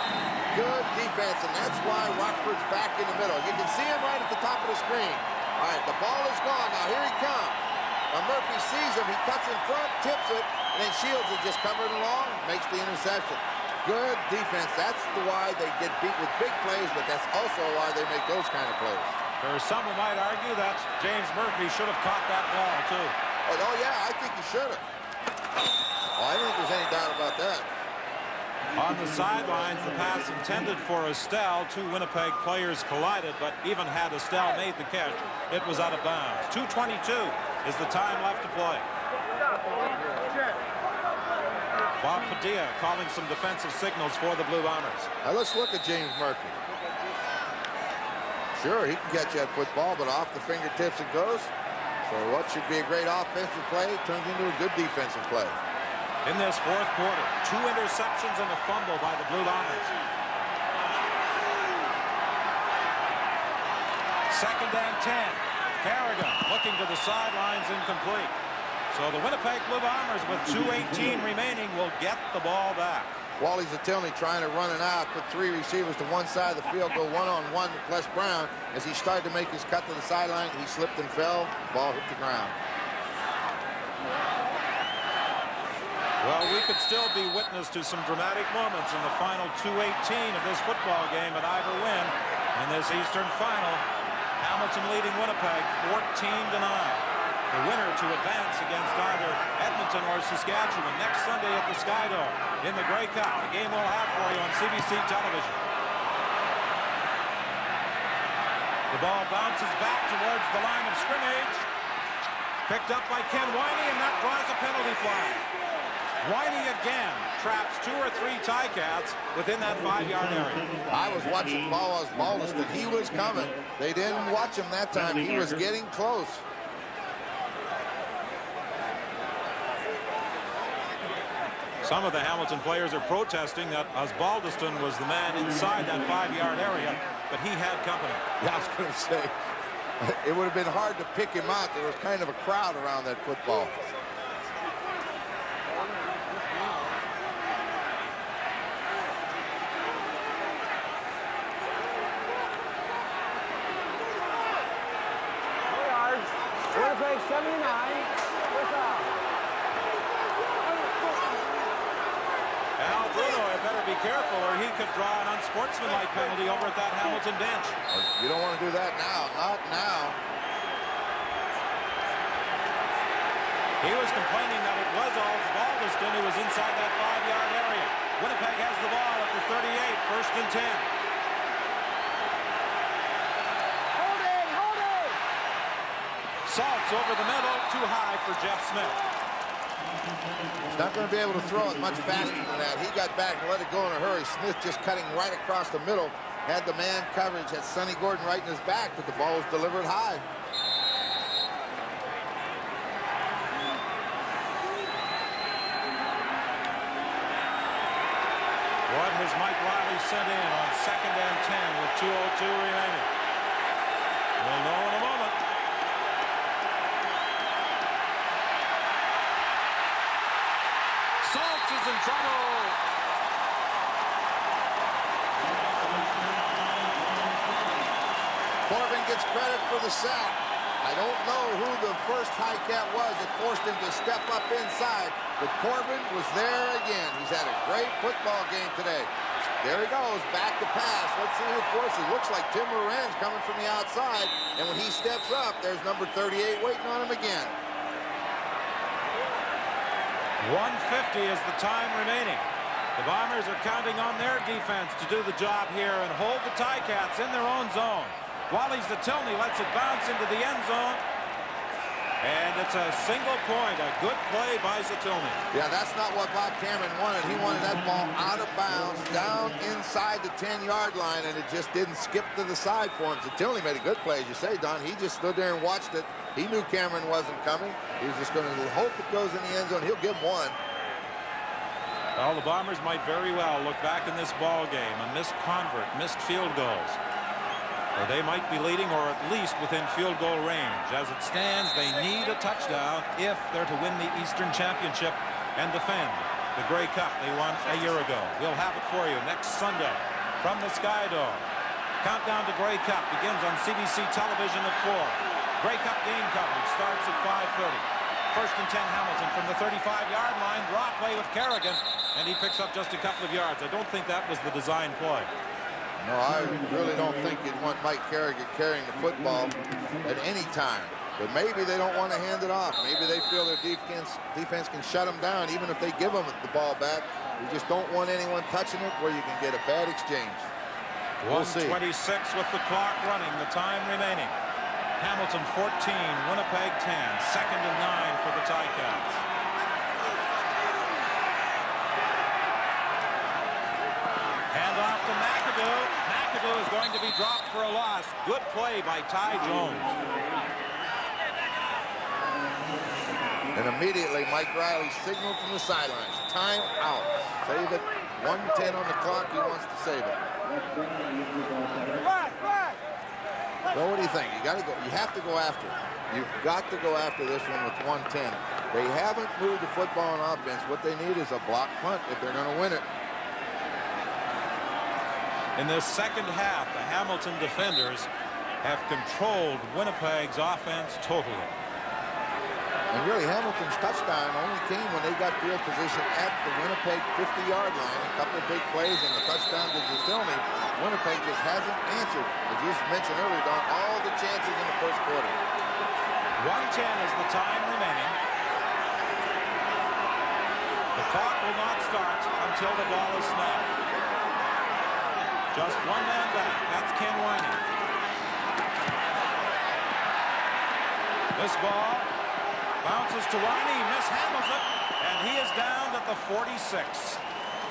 Good defense, and that's why Rockford's back in the middle. You can see him right at the top of the screen. All right, the ball is gone. Now here he comes. Now Murphy sees him. He cuts in front, tips it, and then Shields is just coming along, makes the interception. Good defense. That's why they get beat with big plays, but that's also why they make those kind of plays. There are some who might argue that James Murphy should have caught that ball, too. Oh yeah, I think he should have. Oh, I don't think there's any doubt about that. On the sidelines, the pass intended for Estelle. 2 Winnipeg players collided, but even had Estelle made the catch, it was out of bounds. 2:22 is the time left to play. Bob Padilla calling some defensive signals for the Blue Bombers. Now let's look at James Murphy. Sure, he can catch that football, but off the fingertips it goes. So what should be a great offensive play turns into a good defensive play. In this 4th quarter, 2 interceptions and a fumble by the Blue Bombers. 2nd and 10. Carrigan looking to the sidelines, incomplete. So the Winnipeg Blue Bombers, with 2:18 remaining, will get the ball back. Wally Zatilny trying to run it out, put 3 receivers to one side of the field, go one-on-one with Les Brown. As he started to make his cut to the sideline, he slipped and fell. Ball hit the ground. Well, we could still be witness to some dramatic moments in the final 2:18 of this football game at either win. In this Eastern final, Hamilton leading Winnipeg 14-9. The winner to advance against either Edmonton or Saskatchewan next Sunday at the Skydome in the Grey Cup. The game we'll have for you on CBC television. The ball bounces back towards the line of scrimmage. Picked up by Ken Winey, and that draws a penalty flag. Winey again traps 2 or 3 Ticats within that 5-yard area. I was watching Paul Osbaldiston. He was coming. They didn't watch him that time. He was getting close. Some of the Hamilton players are protesting that Osbaldiston was the man inside that 5-yard area, but he had company. Yeah, I was going to say, it would have been hard to pick him out. There was kind of a crowd around that football. Winnipeg 79. First down. Al Bruno had better be careful, or he could draw an unsportsmanlike penalty over at that Hamilton bench. You don't want to do that now. Not now. He was complaining that it was Alston who was inside that 5-yard area. Winnipeg has the ball at the 38, 1st and 10. Hold it! Salt's over the middle, too high for Jeff Smith. He's not going to be able to throw it much faster than that. He got back and let it go in a hurry. Smith just cutting right across the middle. Had the man coverage, had Sonny Gordon right in his back, but the ball was delivered high. What has Mike Riley sent in on 2nd and 10 with 2:02 remaining? We'll know in a moment. Saltz is in trouble. Corbin gets credit for the sack. I don't know who the first Ticat was that forced him to step up inside, but Corbin was there again. He's had a great football game today. There he goes, back to pass. Let's see who forces. Looks like Tim Moran's coming from the outside, and when he steps up, there's number 38 waiting on him again. 1:50 is the time remaining. The Bombers are counting on their defense to do the job here and hold the Ticats in their own zone. Wally Zatilny lets it bounce into the end zone. And it's a single point, a good play by Zatilny. Yeah, that's not what Bob Cameron wanted. He wanted that ball out of bounds, down inside the 10-yard line, and it just didn't skip to the side for him. Zatilny made a good play, as you say, Don. He just stood there and watched it. He knew Cameron wasn't coming. He was just going to hope it goes in the end zone. He'll give him one. Well, the Bombers might very well look back in this ball game. A missed convert, missed field goals. Or they might be leading, or at least within field goal range. As it stands, they need a touchdown if they're to win the Eastern Championship and defend the Grey Cup they won a year ago. We'll have it for you next Sunday from the Sky Dome. Countdown to Grey Cup begins on CBC television at 4. Grey Cup game coverage starts at 5:30. 1st and 10 Hamilton from the 35-yard line. Draw play with Kerrigan, and he picks up just a couple of yards. I don't think that was the design play. No, I really don't think you'd want Mike Kerrigan carrying the football at any time. But maybe they don't want to hand it off. Maybe they feel their defense can shut them down even if they give them the ball back. You just don't want anyone touching it where you can get a bad exchange. We'll see. 1:26 with the clock running, the time remaining. Hamilton 14, Winnipeg 10, 2nd and 9 for the Ticats. Hand off to McAdoo. McAdoo is going to be dropped for a loss. Good play by Ty Jones. And immediately Mike Riley signaled from the sidelines. Time out. Save it. 1:10 on the clock. He wants to save it. So what do you think? You got to go. You have to go after it. You've got to go after this one with 1:10. They haven't moved the football on offense. What they need is a block punt if they're going to win it. In this second half, the Hamilton defenders have controlled Winnipeg's offense totally. And really, Hamilton's touchdown only came when they got field position at the Winnipeg 50-yard line. A couple of big plays and the touchdown to Zatilny. Winnipeg just hasn't answered, as you mentioned earlier, Don, all the chances in the first quarter. 1:10 is the time remaining. The clock will not start until the ball is snapped. Just one man back. That's Ken Winey. This ball bounces to Winey, mishandles it, and he is down at the 46.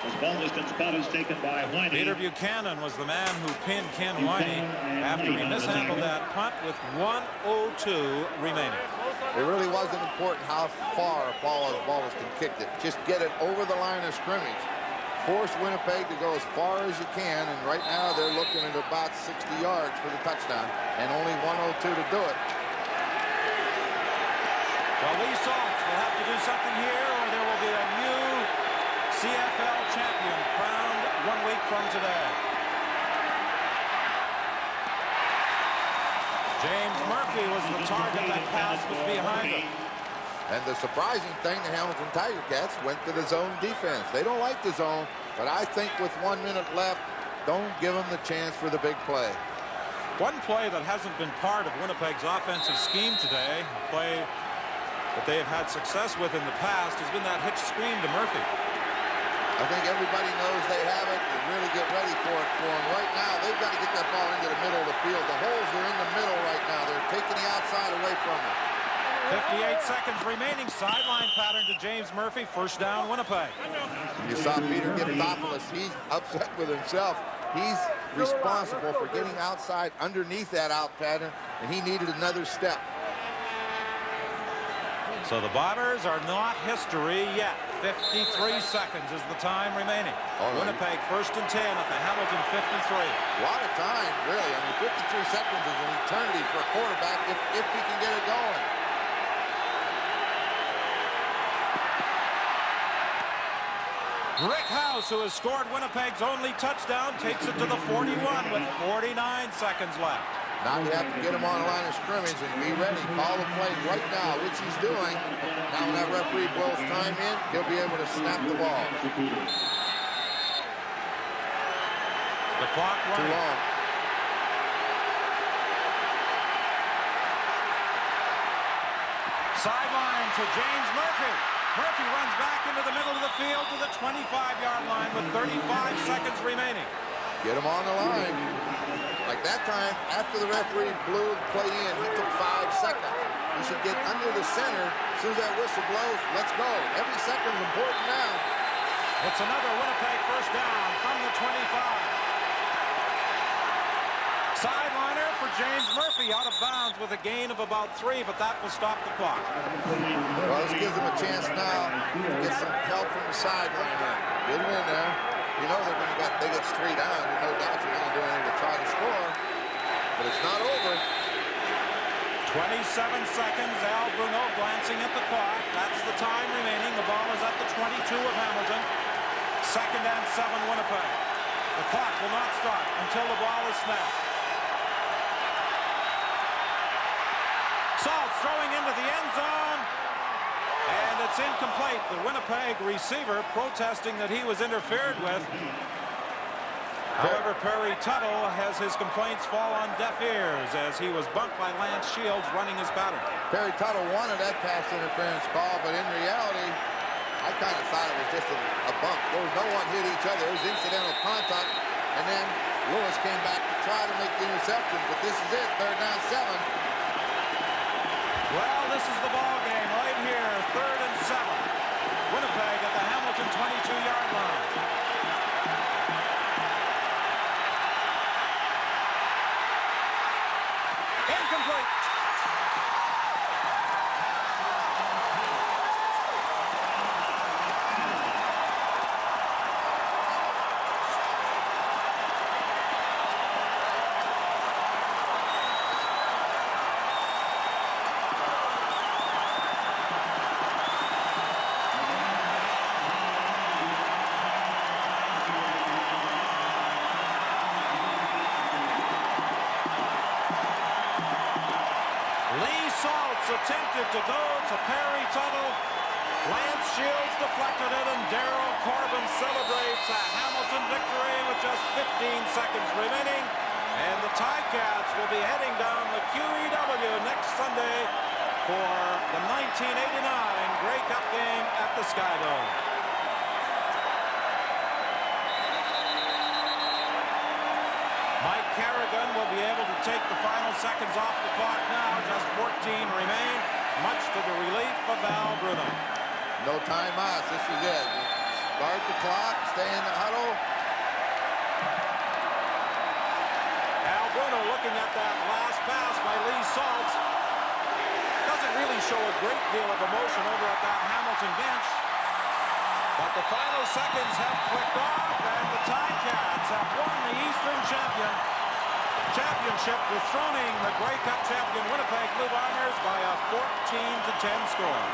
His ball distance punt is taken by Winey. Peter Buchanan was the man who pinned Ken Winey after he mishandled that punt with 1:02 remaining. It really wasn't important how far Ballers can kick it. Just get it over the line of scrimmage. Force Winnipeg to go as far as you can, and right now they're looking at about 60 yards for the touchdown, and only 1:02 to do it. Well, Lee Saltz will have to do something here, or there will be a new CFL champion crowned 1 week from today. James Murphy was the target. That pass was behind him. And the surprising thing, the Hamilton Tiger Cats went to the zone defense. They don't like the zone, but I think with 1 minute left, don't give them the chance for the big play. One play that hasn't been part of Winnipeg's offensive scheme today, a play that they have had success with in the past has been that hitch screen to Murphy. I think everybody knows they have it and really get ready for it for them. Right now, they've got to get that ball into the middle of the field. The holes are in the middle right now. They're taking the outside away from them. 58 seconds remaining. Sideline pattern to James Murphy. First down, Winnipeg. You saw Peter Giftopoulos. He's upset with himself. He's responsible for getting outside underneath that out pattern, and he needed another step. So the Bombers are not history yet. 53 seconds is the time remaining. Winnipeg first and 10 at the Hamilton 53. A lot of time, really. I mean, 53 seconds is an eternity for a quarterback if he can get it going. Rick House, who has scored Winnipeg's only touchdown, takes it to the 41 with 49 seconds left. Now you have to get him on the line of scrimmage and be ready. Call the play right now, which he's doing. Now when that referee blows time in, he'll be able to snap the ball. The clock running. Too long. Sideline to James Murphy. Murphy runs back into the middle of the field to the 25-yard line with 35 seconds remaining. Get him on the line. Like that time, after the referee blew the play in, he took 5 seconds. He should get under the center. As soon as that whistle blows, let's go. Every second is important now. It's another Winnipeg first down from the 25. Sideliner for James Murphy, out of bounds with a gain of about 3, but that will stop the clock. Well, this gives them a chance now to get some help from the sideline. Get him in there. You know they're going to get, they get 3 down. There's no doubt you're going to do anything to try to score. But it's not over. 27 seconds. Al Bruno glancing at the clock. That's the time remaining. The ball is at the 22 of Hamilton. Second and 7 Winnipeg. The clock will not start until the ball is snapped. Salt throwing into the end zone. And it's incomplete. The Winnipeg receiver protesting that he was interfered with. However, Perry Tuttle has his complaints fall on deaf ears as he was bumped by Lance Shields running his pattern. Perry Tuttle wanted that pass interference call, but in reality, I kind of thought it was just a bump. There was no one hit each other. It was incidental contact, and then Lewis came back to try to make the interception, but this is it, 3rd down 7. Well, this is the ball game right here, 3rd and 7. Winnipeg at the Hamilton 22-yard line. Incomplete. Attempted to go to Perry Tuttle. Lance Shields deflected it, and Darryl Corbin celebrates a Hamilton victory with just 15 seconds remaining. And the Ticats will be heading down the QEW next Sunday for the 1989 Grey Cup game at the Skydome. Mike Carrigan will be able to take the final seconds off the clock now. Just 14 remain, much to the relief of Al Bruno. No timeouts. This is it. Start the clock. Stay in the huddle. Al Bruno looking at that last pass by Lee Saltz. Doesn't really show a great deal of emotion over at that Hamilton bench. But the final seconds have clicked off, and the Ticats have won the Eastern Championship, dethroning the Grey Cup champion Winnipeg Blue Bombers by a 14-10 score.